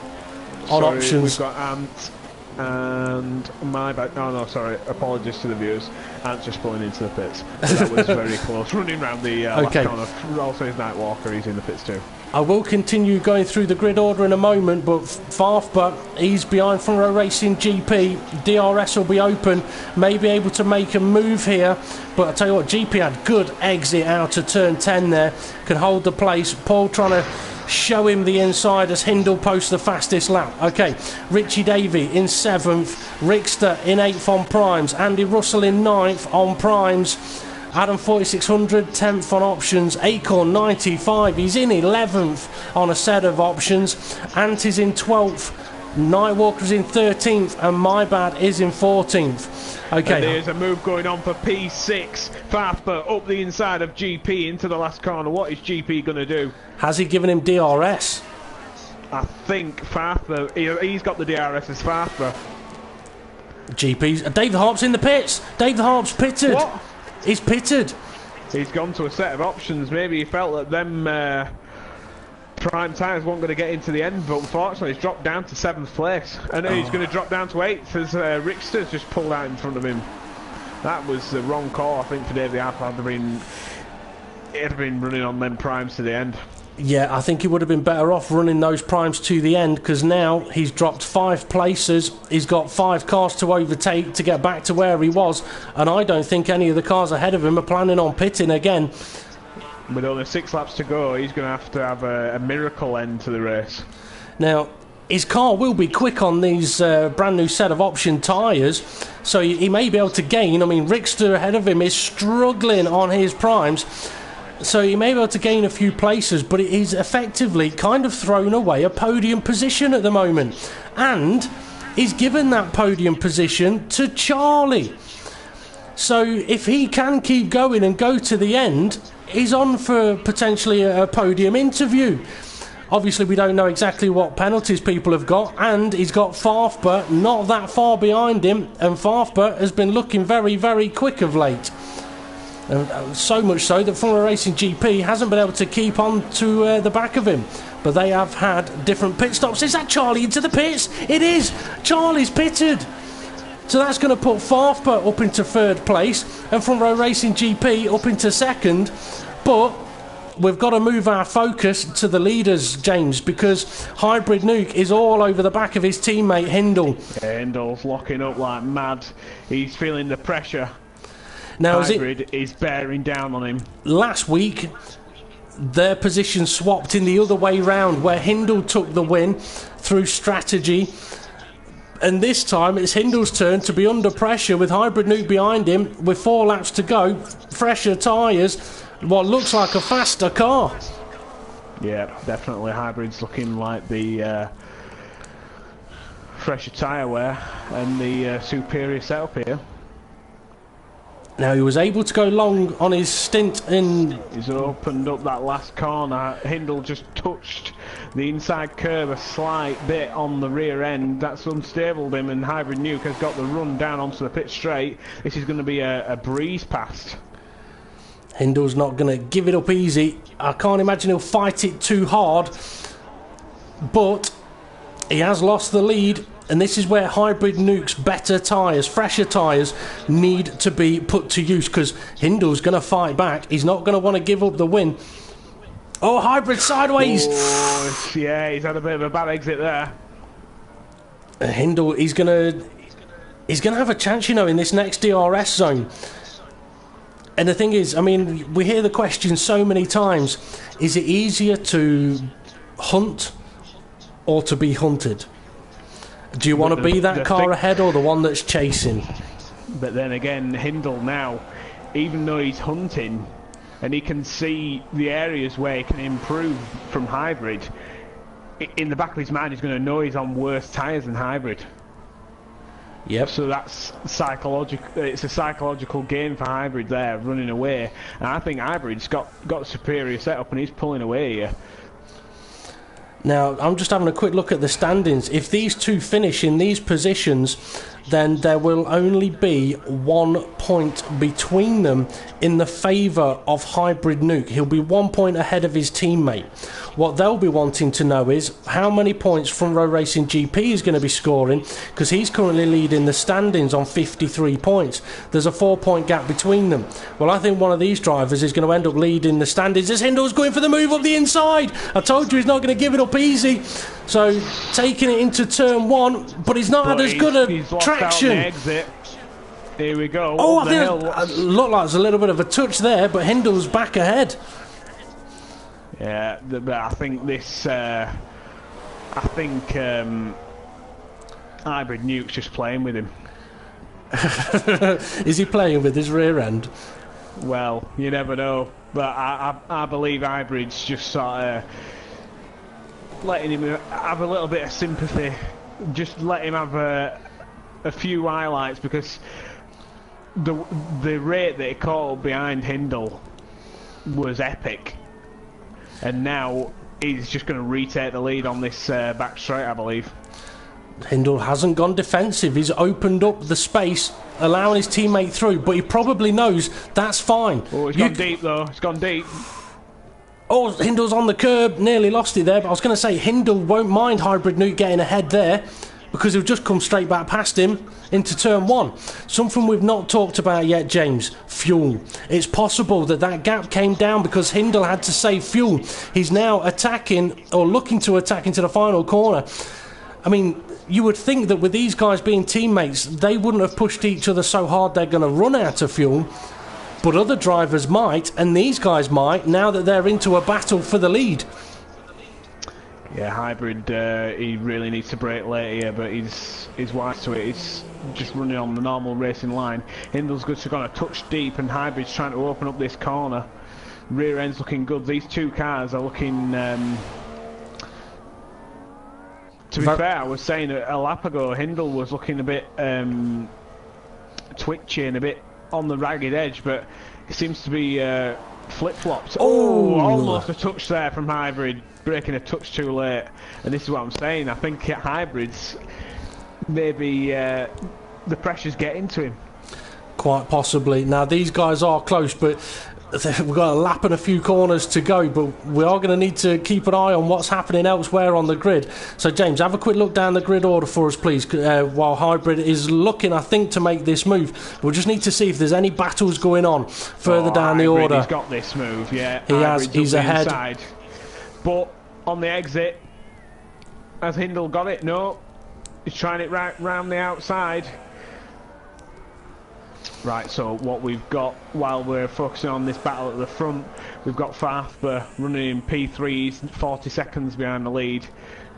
on options. We've got Ant and my bad. No, sorry. Apologies to the viewers. Ant's just pulling into the pits. That was very close. Running round the last corner. Also, his Night Walker. He's in the pits too. I will continue going through the grid order in a moment, but Farfba, he's behind Front Row Racing GP. DRS will be open, may be able to make a move here, but I tell you what, GP had good exit out of turn 10 there, can hold the place. Paul trying to show him the inside as Hindle posts the fastest lap. Okay, Richie Davey in 7th, Rickster in 8th on primes, Andy Russell in 9th on primes, Adam 4600 10th on options, Acorn 95, he's in 11th on a set of options, Ant is in 12th, Nightwalker's in 13th, and My Bad is in 14th. Okay. And there's a move going on for P6. Farfba up the inside of GP into the last corner. What is GP going to do? Has he given him DRS? I think Farfba, he's got the DRS as Farfba. GP's Dave the Harp's in the pits. Dave the Harp's pitted. What? He's pitted. He's gone to a set of options. Maybe he felt that them prime tyres weren't going to get into the end, but unfortunately he's dropped down to 7th place. And he's going to drop down to 8th as Rickster's just pulled out in front of him. That was the wrong call, I think, for Dave the Harp. He'd have been running on them primes to the end. Yeah, I think he would have been better off running those primes to the end, because now he's dropped 5 places. He's got 5 cars to overtake to get back to where he was, and I don't think any of the cars ahead of him are planning on pitting again. With only 6 laps to go, he's going to have a miracle end to the race. Now, his car will be quick on these brand new set of option tyres, so he may be able to gain. I mean, Rickster ahead of him is struggling on his primes, so he may be able to gain a few places, but he's effectively kind of thrown away a podium position at the moment. And he's given that podium position to Charlie. So if he can keep going and go to the end, he's on for potentially a podium interview. Obviously, we don't know exactly what penalties people have got, and he's got Farfba not that far behind him, and Farfba has been looking very, very quick of late. So much so that Front Row Racing GP hasn't been able to keep on to the back of him. But they have had different pit stops. Is that Charlie into the pits? It is! Charlie's pitted! So that's going to put Farfba up into 3rd place and Front Row Racing GP up into 2nd. But we've got to move our focus to the leaders, James, because Hybrid Nuke is all over the back of his teammate Hindle. Yeah, Hindle's locking up like mad. He's feeling the pressure. Now, Hybrid is bearing down on him. Last week, their position swapped in the other way round, where Hindle took the win through strategy. And this time, it's Hindle's turn to be under pressure with Hybrid Nuke behind him, with 4 laps to go, fresher tyres, what looks like a faster car. Yeah, definitely Hybrid's looking like the fresher tyre wear and the superior setup here. Now, he was able to go long on his stint in... He's opened up that last corner. Hindle just touched the inside curve a slight bit on the rear end. That's unstabled him, and Hybrid Nuke has got the run down onto the pit straight. This is going to be a breeze past. Hindle's not going to give it up easy. I can't imagine he'll fight it too hard. But he has lost the lead And this is where Hybrid Nuke's better tyres, fresher tyres, need to be put to use, because Hindle's going to fight back. He's not going to want to give up the win. Oh, Hybrid sideways! Oh, yeah, he's had a bit of a bad exit there. Hindle, he's going to have a chance, you know, in this next DRS zone. And the thing is, I mean, we hear the question so many times, is it easier to hunt or to be hunted? Do you want to be that car ahead or the one that's chasing? But then again, Hindle now, even though he's hunting and he can see the areas where he can improve from Hybrid, in the back of his mind he's going to know he's on worse tyres than Hybrid. Yep. So that's psychological. It's a psychological game for Hybrid there, running away. And I think Hybrid's got a superior setup and he's pulling away here. Now, I'm just having a quick look at the standings. If these two finish in these positions, then there will only be 1 point between them in the favour of Hybrid Nuke. He'll be 1 point ahead of his teammate. What they'll be wanting to know is how many points Front Row Racing GP is going to be scoring, because he's currently leading the standings on 53 points. There's a 4-point gap between them. Well, I think one of these drivers is going to end up leading the standings as Hindle's going for the move up the inside. I told you he's not going to give it up easy. So, taking it into turn 1, but he's not had as good a traction. Exit. Here we go. Oh, I think it looked like there's a little bit of a touch there, but Hindle's back ahead. Yeah, but I think this. Hybrid Nuke's just playing with him. Is he playing with his rear end? Well, you never know. But I believe Hybrid's just sort of letting him have a little bit of sympathy. Just let him have a few highlights, because the rate that he caught up behind Hindle was epic. And now he's just going to retake the lead on this back straight, I believe. Hindle hasn't gone defensive. He's opened up the space, allowing his teammate through, but he probably knows that's fine. Oh, it's gone deep, though. It's gone deep. Oh, Hindle's on the curb. Nearly lost it there, but I was going to say Hindle won't mind Hybrid Nuke getting ahead there, because he'll just come straight back past him into turn 1. Something we've not talked about yet, James: fuel. It's possible that gap came down because Hindle had to save fuel. He's now attacking, or looking to attack, into the final corner. I mean, you would think that with these guys being teammates, they wouldn't have pushed each other so hard they're going to run out of fuel. But other drivers might, and these guys might, now that they're into a battle for the lead. Yeah, Hybrid, he really needs to brake late here, but he's wise to it. He's just running on the normal racing line. Hindle's just gone a touch deep, and Hybrid's trying to open up this corner. Rear end's looking good. These two cars are looking... to be fair, I was saying a lap ago, Hindle was looking a bit twitchy and a bit on the ragged edge, but it seems to be flip-flopped. Oh, almost a touch there from Hybrid. Breaking a touch too late, and this is what I'm saying. I think Hybrids, maybe the pressure's getting to him. Quite possibly. Now these guys are close, but we've got a lap and a few corners to go, but we are going to need to keep an eye on what's happening elsewhere on the grid. So James, have a quick look down the grid order for us, please, while Hybrid is looking, I think, to make this move. We'll just need to see if there's any battles going on further down the order. He's got this move, yeah. He has. He's ahead. Inside. But on the exit, has Hindle got it? No. He's trying it right round the outside. Right, so what we've got, while we're focusing on this battle at the front, we've got Farthber running in P3, he's 40 seconds behind the lead.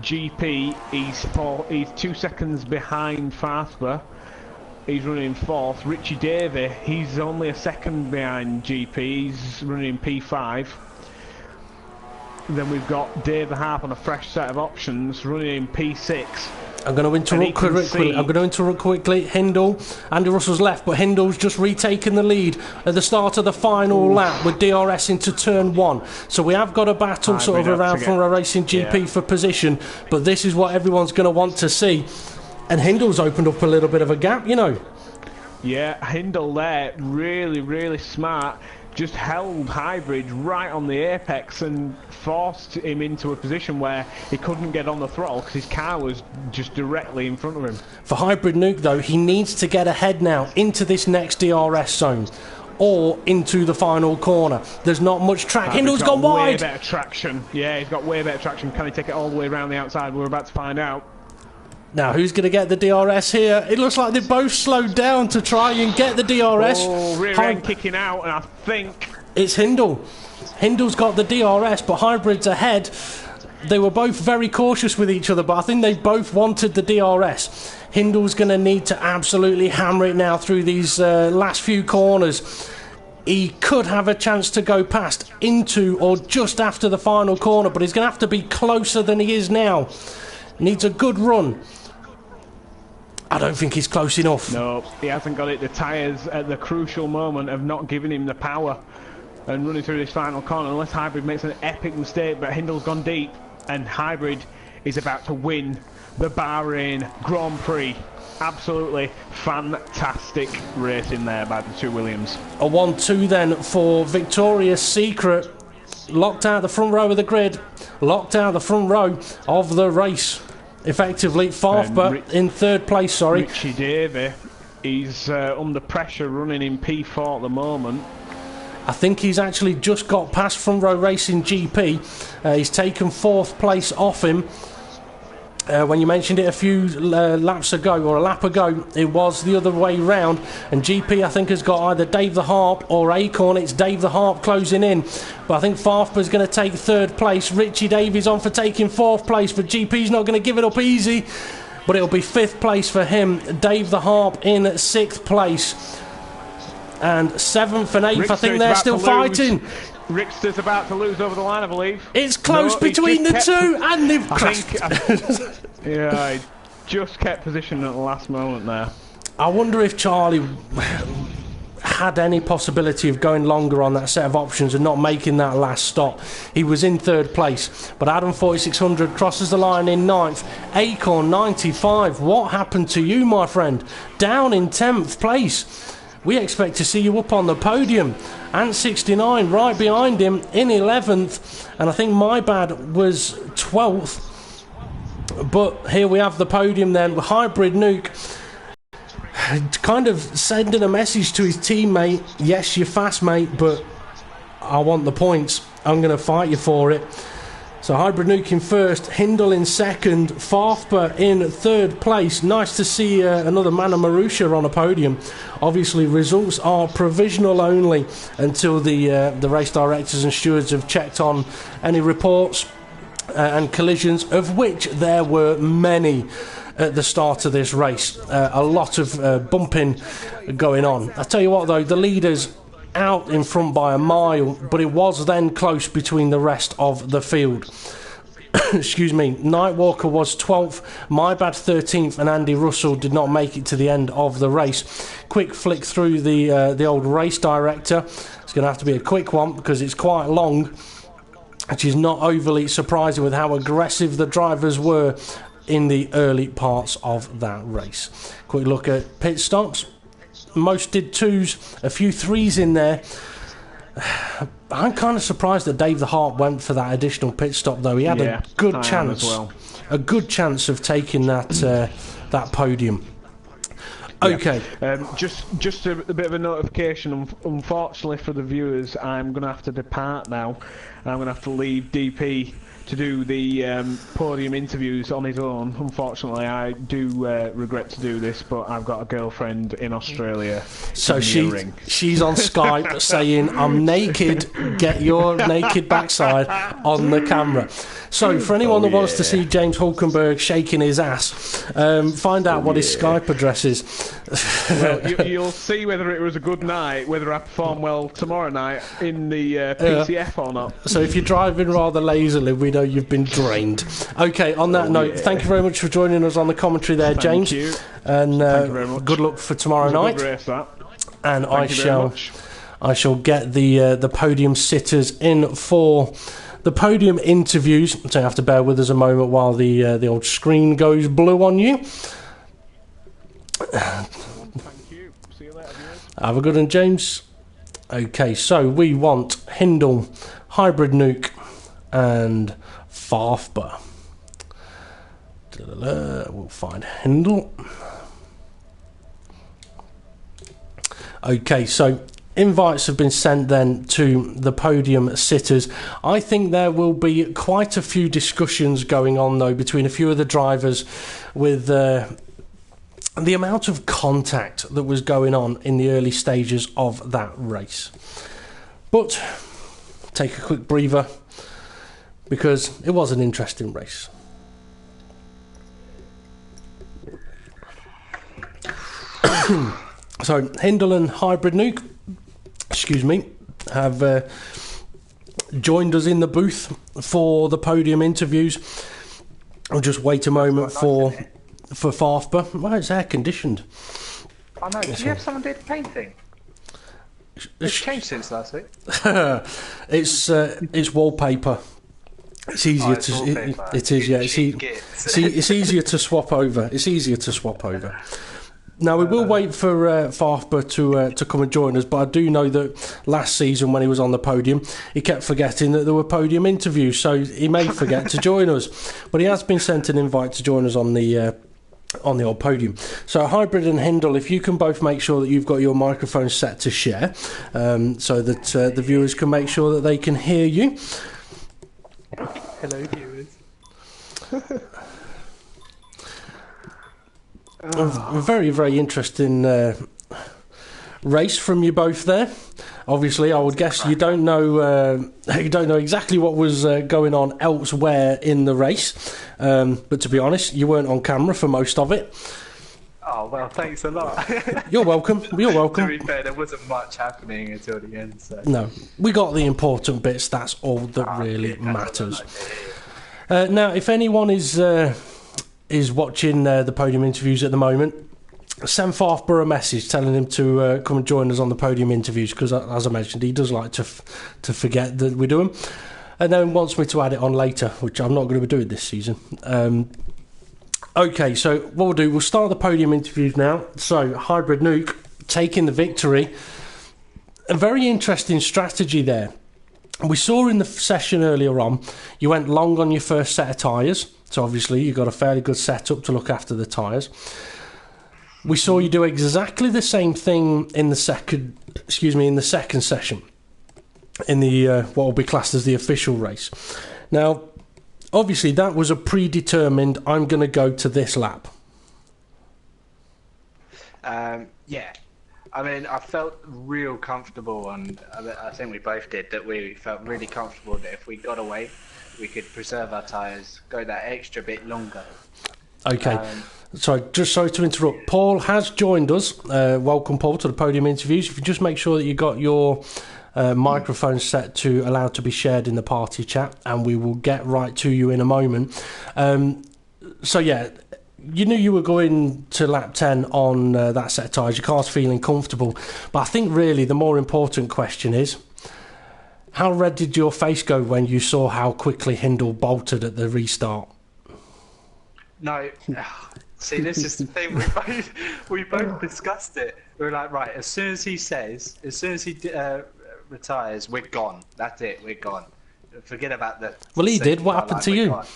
GP, he's 2 seconds behind Farthber. He's running 4th. Richie Davey, he's only a second behind GP, he's running in P5. Then we've got Dave the Harp on a fresh set of options, running in P6. I'm going to interrupt quickly. Hindle, Andy Russell's left, but Hindle's just retaken the lead at the start of the final lap with DRS into turn 1. So we have got a battle sort of around Front Row Racing GP for position, but this is what everyone's going to want to see. And Hindle's opened up a little bit of a gap, you know. Yeah, Hindle there, really, really smart. just held Hybrid right on the apex and forced him into a position where he couldn't get on the throttle because his car was just directly in front of him. For Hybrid Nuke, though, he needs to get ahead now into this next DRS zone or into the final corner. There's not much track. Hindle's gone wide. Way better traction. Yeah, he's got way better traction. Can he take it all the way around the outside? We're about to find out. Now, who's going to get the DRS here? It looks like they both slowed down to try and get the DRS. Oh, rear end kicking out, and I think it's Hindle. Hindle's got the DRS, but Hybrid's ahead. They were both very cautious with each other, but I think they both wanted the DRS. Hindle's going to need to absolutely hammer it now through these last few corners. He could have a chance to go past into or just after the final corner, but he's going to have to be closer than he is now. Needs a good run. I don't think he's close enough. No, he hasn't got it. The tyres at the crucial moment have not given him the power and running through this final corner, unless Hybrid makes an epic mistake. But Hindle's gone deep, and Hybrid is about to win the Bahrain Grand Prix. Absolutely fantastic racing there by the two Williams. A 1-2 then for Victoria's Secret. Locked out the front row of the grid. Locked out the front row of the race. Effectively, Farfba in third place, sorry. Richie Davey, he's under pressure running in P4 at the moment. I think he's actually just got past Front Row Racing GP. He's taken fourth place off him. When you mentioned it a few laps ago, or a lap ago, it was the other way round. And GP, I think, has got either Dave the Harp or Acorn. It's Dave the Harp closing in. But I think Farfba's going to take third place. Richie Davies on for taking fourth place, but GP's not going to give it up easy. But it'll be fifth place for him. Dave the Harp in sixth place. And seventh and eighth, I think they're still fighting. Rickster's about to lose over the line, I believe. It's close between the two, and they've crashed. Yeah, he just kept position at the last moment there. I wonder if Charlie had any possibility of going longer on that set of options and not making that last stop. He was in third place, but Adam 4600 crosses the line in ninth. Acorn 95. What happened to you, my friend? Down in 10th place. We expect to see you up on the podium. Ant 69 right behind him in 11th, and I think my bad was 12th. But here we have the podium then with Hybrid Nuke kind of sending a message to his teammate. Yes, you're fast, mate, but I want the points. I'm going to fight you for it. So Hybrid Nuke in first, Hindle in second, Farfba in third place. Nice to see another Mana Marusha on a podium. Obviously, results are provisional only until the race directors and stewards have checked on any reports and collisions, of which there were many at the start of this race. A lot of bumping going on. I tell you what, though, the leaders out in front by a mile, but it was then close between the rest of the field. Excuse me. Nightwalker was 12th, my bad 13th, and Andy Russell did not make it to the end of the race. Quick flick through the old race director. It's going to have to be a quick one because it's quite long, which is not overly surprising with how aggressive the drivers were in the early parts of that race. Quick look at pit stops. Most did twos, a few threes in there. I'm kind of surprised that Dave the Harp went for that additional pit stop, though. He had a good chance, a good chance of taking that that podium. Okay. Just a bit of a notification. Unfortunately for the viewers, I'm going to have to depart now. I'm going to have to leave DP to do the podium interviews on his own. Unfortunately, I do regret to do this, but I've got a girlfriend in Australia. So she's on Skype saying, "I'm naked, get your naked backside on the camera." So for anyone that wants to see James Hulkenberg shaking his ass, find out what his Skype address is. Well, you'll see whether it was a good night, whether I perform well tomorrow night in the PCF or not. So if you're driving rather lazily, we know you've been drained. Okay, on that note, thank you very much for joining us on the commentary there, James. Thank you. And thank you very much. Good luck for tomorrow night. Good race, that. And I shall get the podium sitters in for the podium interviews. So you have to bear with us a moment while the old screen goes blue on you. Thank you. See you later, viewers. Have a good one, James. Okay, so we want Hindle, Hybrid Nuke, and Farfba. We'll find Hindle. Okay, so invites have been sent then to the podium sitters. I think there will be quite a few discussions going on, though, between a few of the drivers with the amount of contact that was going on in the early stages of that race. But take a quick breather, because it was an interesting race. So Hindle and Hybrid Nuke, have joined us in the booth for the podium interviews. I'll just wait a moment for Farfba. Well, it's air conditioned. I know. Did you have someone do the painting? It's changed since last week. It's wallpaper. It's easier it is, yeah. It's easier to swap over. It's easier to swap over. Now, we will wait for Farfba to come and join us, but I do know that last season when he was on the podium, he kept forgetting that there were podium interviews, so he may forget to join us. But he has been sent an invite to join us on the old podium. So Hybrid and Hindle, if you can both make sure that you've got your microphone set to share, so that the viewers can make sure that they can hear you. Hello, viewers. A very, very interesting race from you both there. Obviously, I would guess you don't know exactly what was going on elsewhere in the race. But to be honest, you weren't on camera for most of it. Oh, well, thanks a lot. You're welcome. You're welcome. To be fair, there wasn't much happening until the end. So. No, we got the important bits. That's all that really matters. Now, if anyone is watching the podium interviews at the moment, send Farfba a message telling him to come and join us on the podium interviews, because as I mentioned, he does like to forget that we do them, and then wants me to add it on later, which I'm not going to be doing this season. Okay, so what we'll start the podium interviews now. So Hybrid Nuke taking the victory. A very interesting strategy there. We saw in the session earlier on, you went long on your first set of tyres. So obviously you've got a fairly good setup to look after the tyres. We saw you do exactly the same thing in the second session, in the what will be classed as the official race. Now, obviously that was a predetermined, I'm going to go to this lap. Yeah. I mean, I felt real comfortable, and I think we both did, that we felt really comfortable that if we got away, we could preserve our tyres, go that extra bit longer. Okay, so just sorry to interrupt. Paul has joined us. Welcome, Paul, to the podium interviews. If you just make sure that you got your microphone set to allow to be shared in the party chat, and we will get right to you in a moment. So yeah, you knew you were going to lap 10 on that set of tyres. Your car's feeling comfortable, but I think really the more important question is, how red did your face go when you saw how quickly Hindle bolted at the restart? No, see, this is the thing. We both discussed it. We were like, right, as soon as he retires, we're gone. That's it, we're gone. Forget about the. Well, he did. What happened to you? Gone.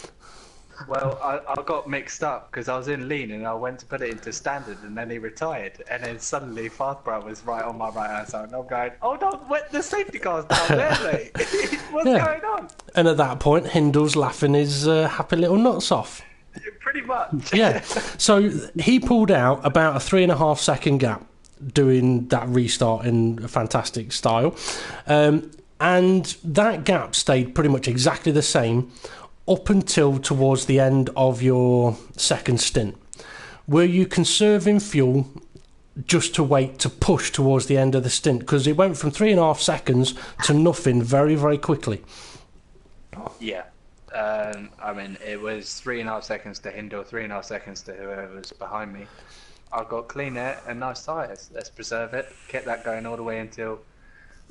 Well, I got mixed up because I was in lean and I went to put it into standard, and then he retired, and then suddenly Farfba was right on my right hand side, and I'm going, oh no, the safety car's down there, mate. What's going on? And at that point, Hindle's laughing his happy little nuts off. Pretty much. Yeah. So he pulled out about a 3.5 second gap doing that restart in a fantastic style, and that gap stayed pretty much exactly the same up until towards the end of your second stint. Were you conserving fuel just to wait to push towards the end of the stint? Because it went from 3.5 seconds to nothing very, very quickly. Yeah. I mean, it was 3.5 seconds to Hindle, 3.5 seconds to whoever was behind me. I've got clean air and nice tyres. Let's preserve it. Kept that going all the way until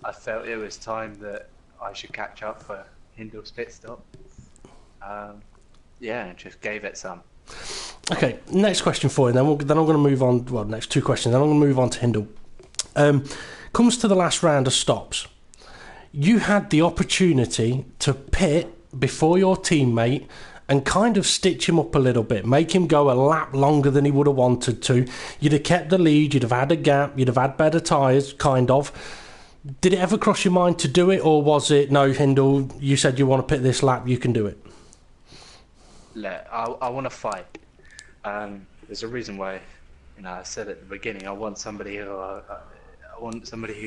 I felt it was time that I should catch up for Hindle's pit stop. Yeah, just gave it some. Okay, next question for you. Then I'm going to move on. Well, next two questions. Then I'm going to move on to Hindle. Comes to the last round of stops. You had the opportunity to pit before your teammate and kind of stitch him up a little bit, make him go a lap longer than he would have wanted to. You'd have kept the lead, you'd have had a gap, you'd have had better tyres, kind of. Did it ever cross your mind to do it, or was it, no, Hindle, you said you want to pit this lap, you can do it? Look, I want to fight. There's a reason why, I said at the beginning, I want somebody who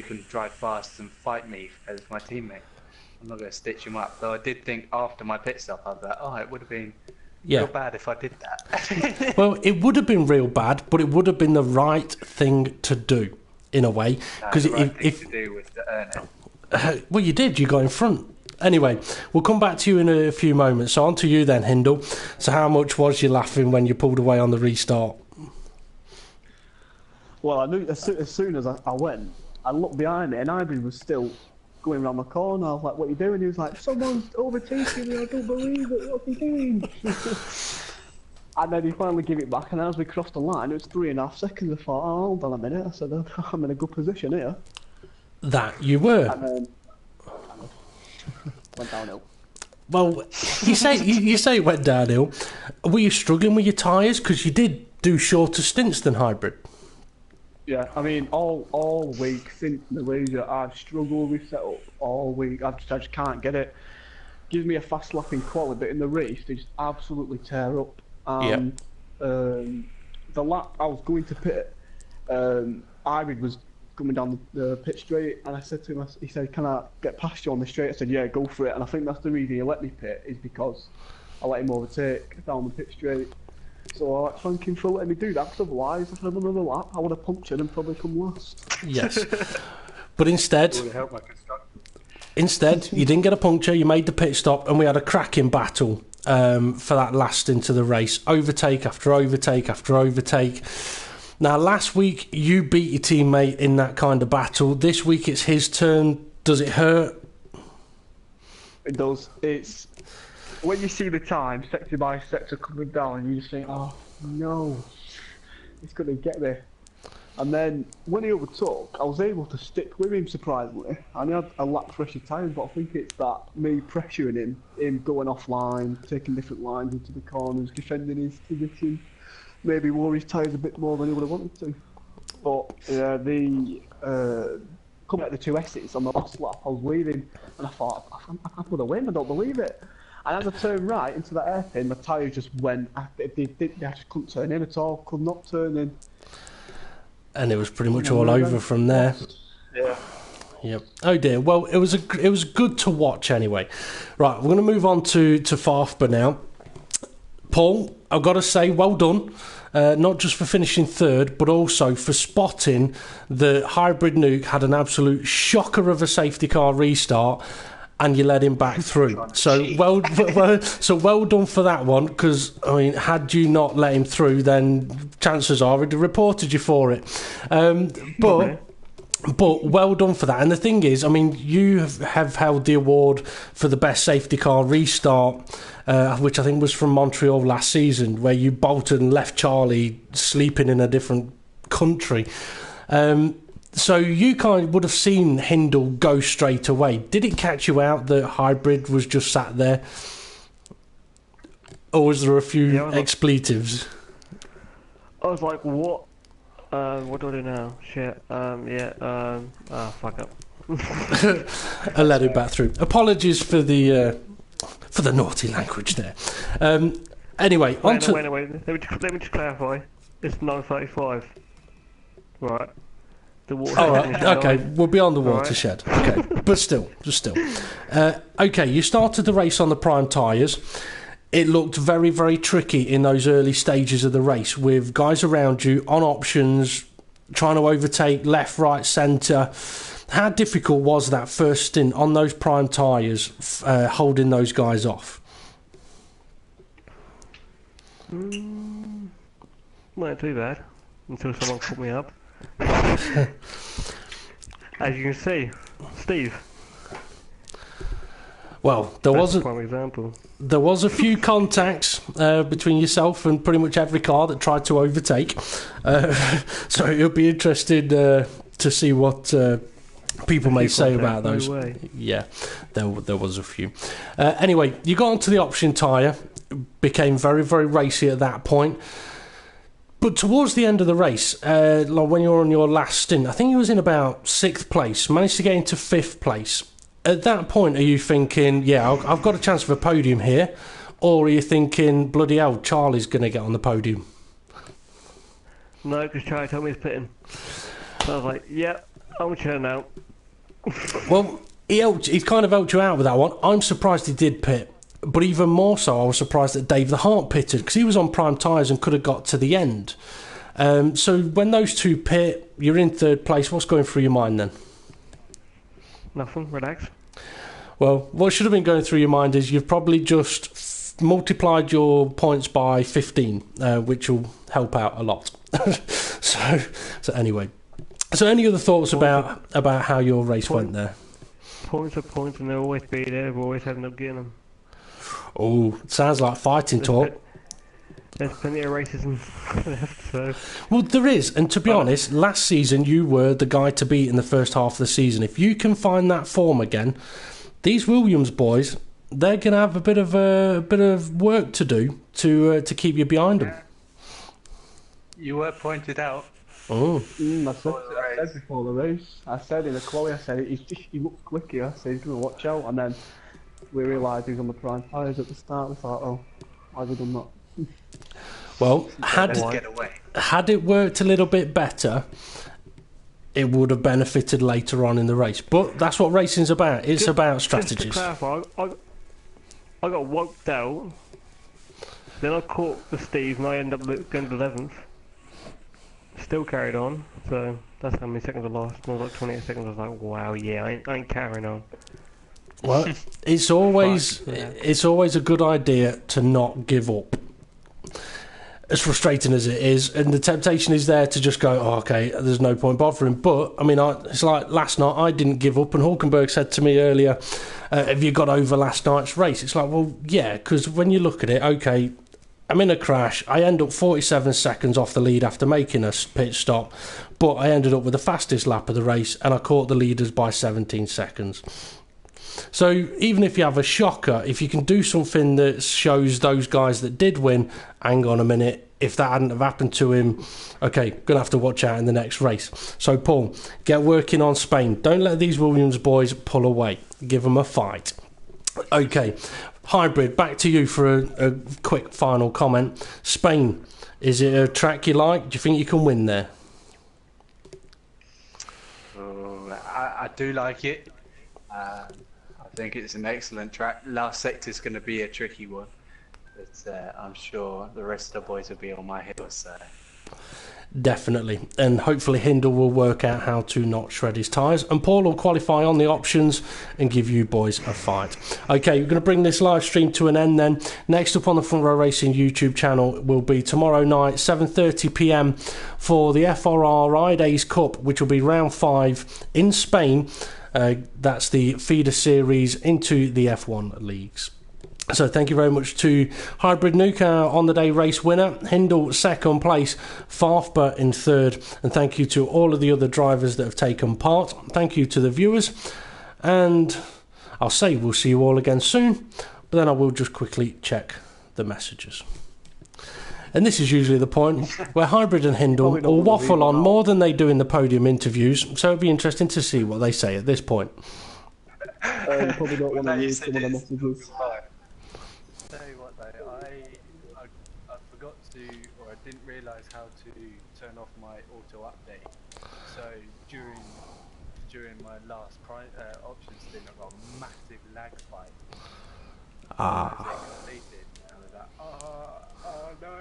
can drive fast and fight me as my teammate. I'm not going to stitch him up. Though I did think after my pit stop, I was like, oh, it would have been real bad if I did that. Well, it would have been real bad, but it would have been the right thing to do, in a way. Because if to do with the earning. Well, you did. You got in front. Anyway, we'll come back to you in a few moments. So on to you then, Hindle. So how much was you laughing when you pulled away on the restart? Well, I knew as soon as I went, I looked behind me and Ivory was still going around the corner. I was like, what are you doing? He was like, someone's overtaking me, I don't believe it, what's he doing? And then he finally gave it back, and as we crossed the line, it was 3.5 seconds. I thought, oh, hold on a minute. I said, I'm in a good position here. That you were. And then went downhill. Well, you say it went downhill. Were you struggling with your tyres? Because you did do shorter stints than hybrid. Yeah, I mean, all week since Malaysia, I've struggled with setup all week. I just can't get it. Gives me a fast lap in quali, but in the race, they just absolutely tear up. And the lap I was going to pit, Irid was coming down the pit straight, and I said to him, he said, can I get past you on the straight? I said, yeah, go for it. And I think that's the reason he let me pit, is because I let him overtake down the pit straight. So I thank him for letting me do that, because otherwise, if I had another lap, I would have punctured and probably come last. Yes. But instead, you didn't get a puncture, you made the pit stop, and we had a cracking battle for that last into the race. Overtake after overtake after overtake. Now, last week, you beat your teammate in that kind of battle. This week, it's his turn. Does it hurt? It does. It's... When you see the time, sector by sector coming down, you just think, oh, no, he's going to get there. And then, when he overtook, I was able to stick with him, surprisingly. And he had a lap fresher tyres, but I think it's that, me pressuring him going offline, taking different lines into the corners, defending his position. Maybe wore his tyres a bit more than he would have wanted to. But coming out the two S's on the last lap, I was leaving, and I thought, I'm going to win, I don't believe it. And as I turned right into that hairpin, my tyres just went. They just couldn't turn in at all. Could not turn in. And it was pretty much all over from there. Yeah. Yep. Oh dear. Well, it was good to watch anyway. Right, we're going to move on to Farfba now. Paul, I've got to say, well done. Not just for finishing third, but also for spotting the hybrid nuke had an absolute shocker of a safety car restart. And you let him back through. So well done for that one. Because I mean, had you not let him through, then chances are he'd have reported you for it. But well done for that. And the thing is, I mean, you have held the award for the best safety car restart, which I think was from Montreal last season, where you bolted and left Charlie sleeping in a different country. So you kind of would have seen Hindle go straight away. Did it catch you out that hybrid was just sat there? Or was there a few expletives? I was like, what? What do I do now? Shit. Fuck up. I let it back through. Apologies for the naughty language there. Anyway, wait. Let me just clarify. It's 9:35. Right. All right, okay, we'll be on the watershed. Right. Okay, but still. Okay, you started the race on the prime tyres. It looked very, very tricky in those early stages of the race with guys around you on options, trying to overtake left, right, centre. How difficult was that first stint on those prime tyres, holding those guys off? Not too bad, until someone caught me up. As you can see, Steve. Well, there was a few contacts between yourself and pretty much every car that tried to overtake. So it'll be interesting to see what people may say about No those. way. Yeah, there was a few. Anyway, you got onto the option tyre, became very, very racy at that point. But towards the end of the race, like when you were on your last stint, I think you was in about 6th place, managed to get into 5th place. At that point, are you thinking, yeah, I've got a chance for a podium here? Or are you thinking, bloody hell, Charlie's going to get on the podium? No, because Charlie told me he's pitting. So I was like, yep, I'm chilling out. Well, he's kind of helped you out with that one. I'm surprised he did pit. But even more so, I was surprised that Dave the Heart pitted, because he was on prime tyres and could have got to the end. So when those two pit, you're in 3rd place. What's going through your mind then? Nothing, relax. Well, what should have been going through your mind is you've probably just multiplied your points by 15, which will help out a lot. so anyway. So any other thoughts about how your race went there? Points are points, and they'll always be there. We'll always end up getting them. Oh, sounds like fighting talk. There's plenty of races left, so... Well, there is, and to be honest, last season you were the guy to beat in the first half of the season. If you can find that form again, these Williams boys, they're going to have a bit of work to do to keep you behind them. You were pointed out. Oh, I said before the race. I said in the quali, I said he looks quick here, so he's going to watch out. And then we realised he was on the prime tyres at the start. We thought, oh, why have we done that? well, Let's get away. had it worked a little bit better, it would have benefited later on in the race. But that's what racing's about. It's about strategies. Just to clarify, I got wiped out. Then I caught the Steve, and I ended up going to 11th. Still carried on, so that's how many seconds I lost. I was like 28 seconds. I was like, wow, yeah, I ain't carrying on. Well, it's always a good idea to not give up. As frustrating as it is, and the temptation is there to just go, oh, okay, there's no point bothering. But I mean, it's like last night I didn't give up, and Hulkenberg said to me earlier, "Have you got over last night's race?" It's like, well, yeah, because when you look at it, okay, I'm in a crash. I end up 47 seconds off the lead after making a pit stop, but I ended up with the fastest lap of the race, and I caught the leaders by 17 seconds. So even if you have a shocker, if you can do something that shows those guys that did win, hang on a minute, if that hadn't have happened to him, okay, going to have to watch out in the next race. So Paul, get working on Spain. Don't let these Williams boys pull away. Give them a fight. Okay, Hybrid, back to you for a quick final comment. Spain, is it a track you like? Do you think you can win there? I do like it. I think it's an excellent track. Last sector's going to be a tricky one, but I'm sure the rest of the boys will be on my heels. So. Definitely, and hopefully Hindle will work out how to not shred his tyres, and Paul will qualify on the options and give you boys a fight. Okay, we're going to bring this live stream to an end then. Next up on the Front Row Racing YouTube channel will be tomorrow night 7:30 p.m. for the FRR I-Days Cup, which will be round 5 in Spain. That's the feeder series into the F1 leagues. So thank you very much to Hybrid Nuke, our on-the-day race winner, Hindle second place, Farfba in third, and thank you to all of the other drivers that have taken part. Thank you to the viewers, and I'll say we'll see you all again soon, but then I will just quickly check the messages. And this is usually the point where Hybrid and Hindle will waffle on more than they do in the podium interviews, so it'll be interesting to see what they say at this point. Probably don't want to use some of the messages. Tell you what though, I forgot to, or I didn't realise how to turn off my auto update. So during my last option stint, I got a massive lag spike. Ah. Completed, and I was like, oh no.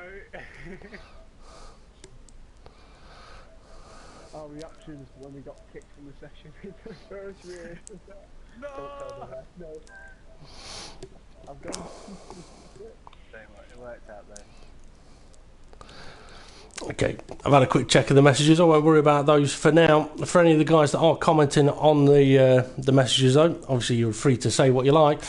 Our reactions to when we got kicked from the session in the first race. No. Don't tell them that. No. I've gone. It worked out though. Okay, I've had a quick check of the messages. I won't worry about those for now. For any of the guys that are commenting on the messages, though, obviously you're free to say what you like.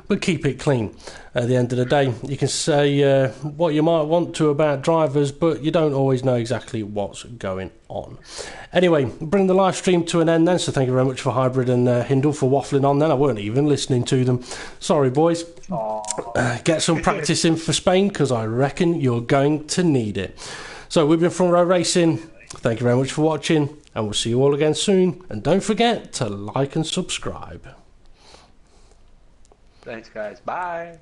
but keep it clean. At the end of the day, you can say what you might want to about drivers, but you don't always know exactly what's going on. Anyway, bring the live stream to an end then, so thank you very much for Hybrid and Hindle for waffling on then. I weren't even listening to them. Sorry, boys. Get some practice in for Spain, because I reckon you're going to need it. So we've been Front Row Racing. Thank you very much for watching, and we'll see you all again soon. And don't forget to like and subscribe. Thanks, guys. Bye.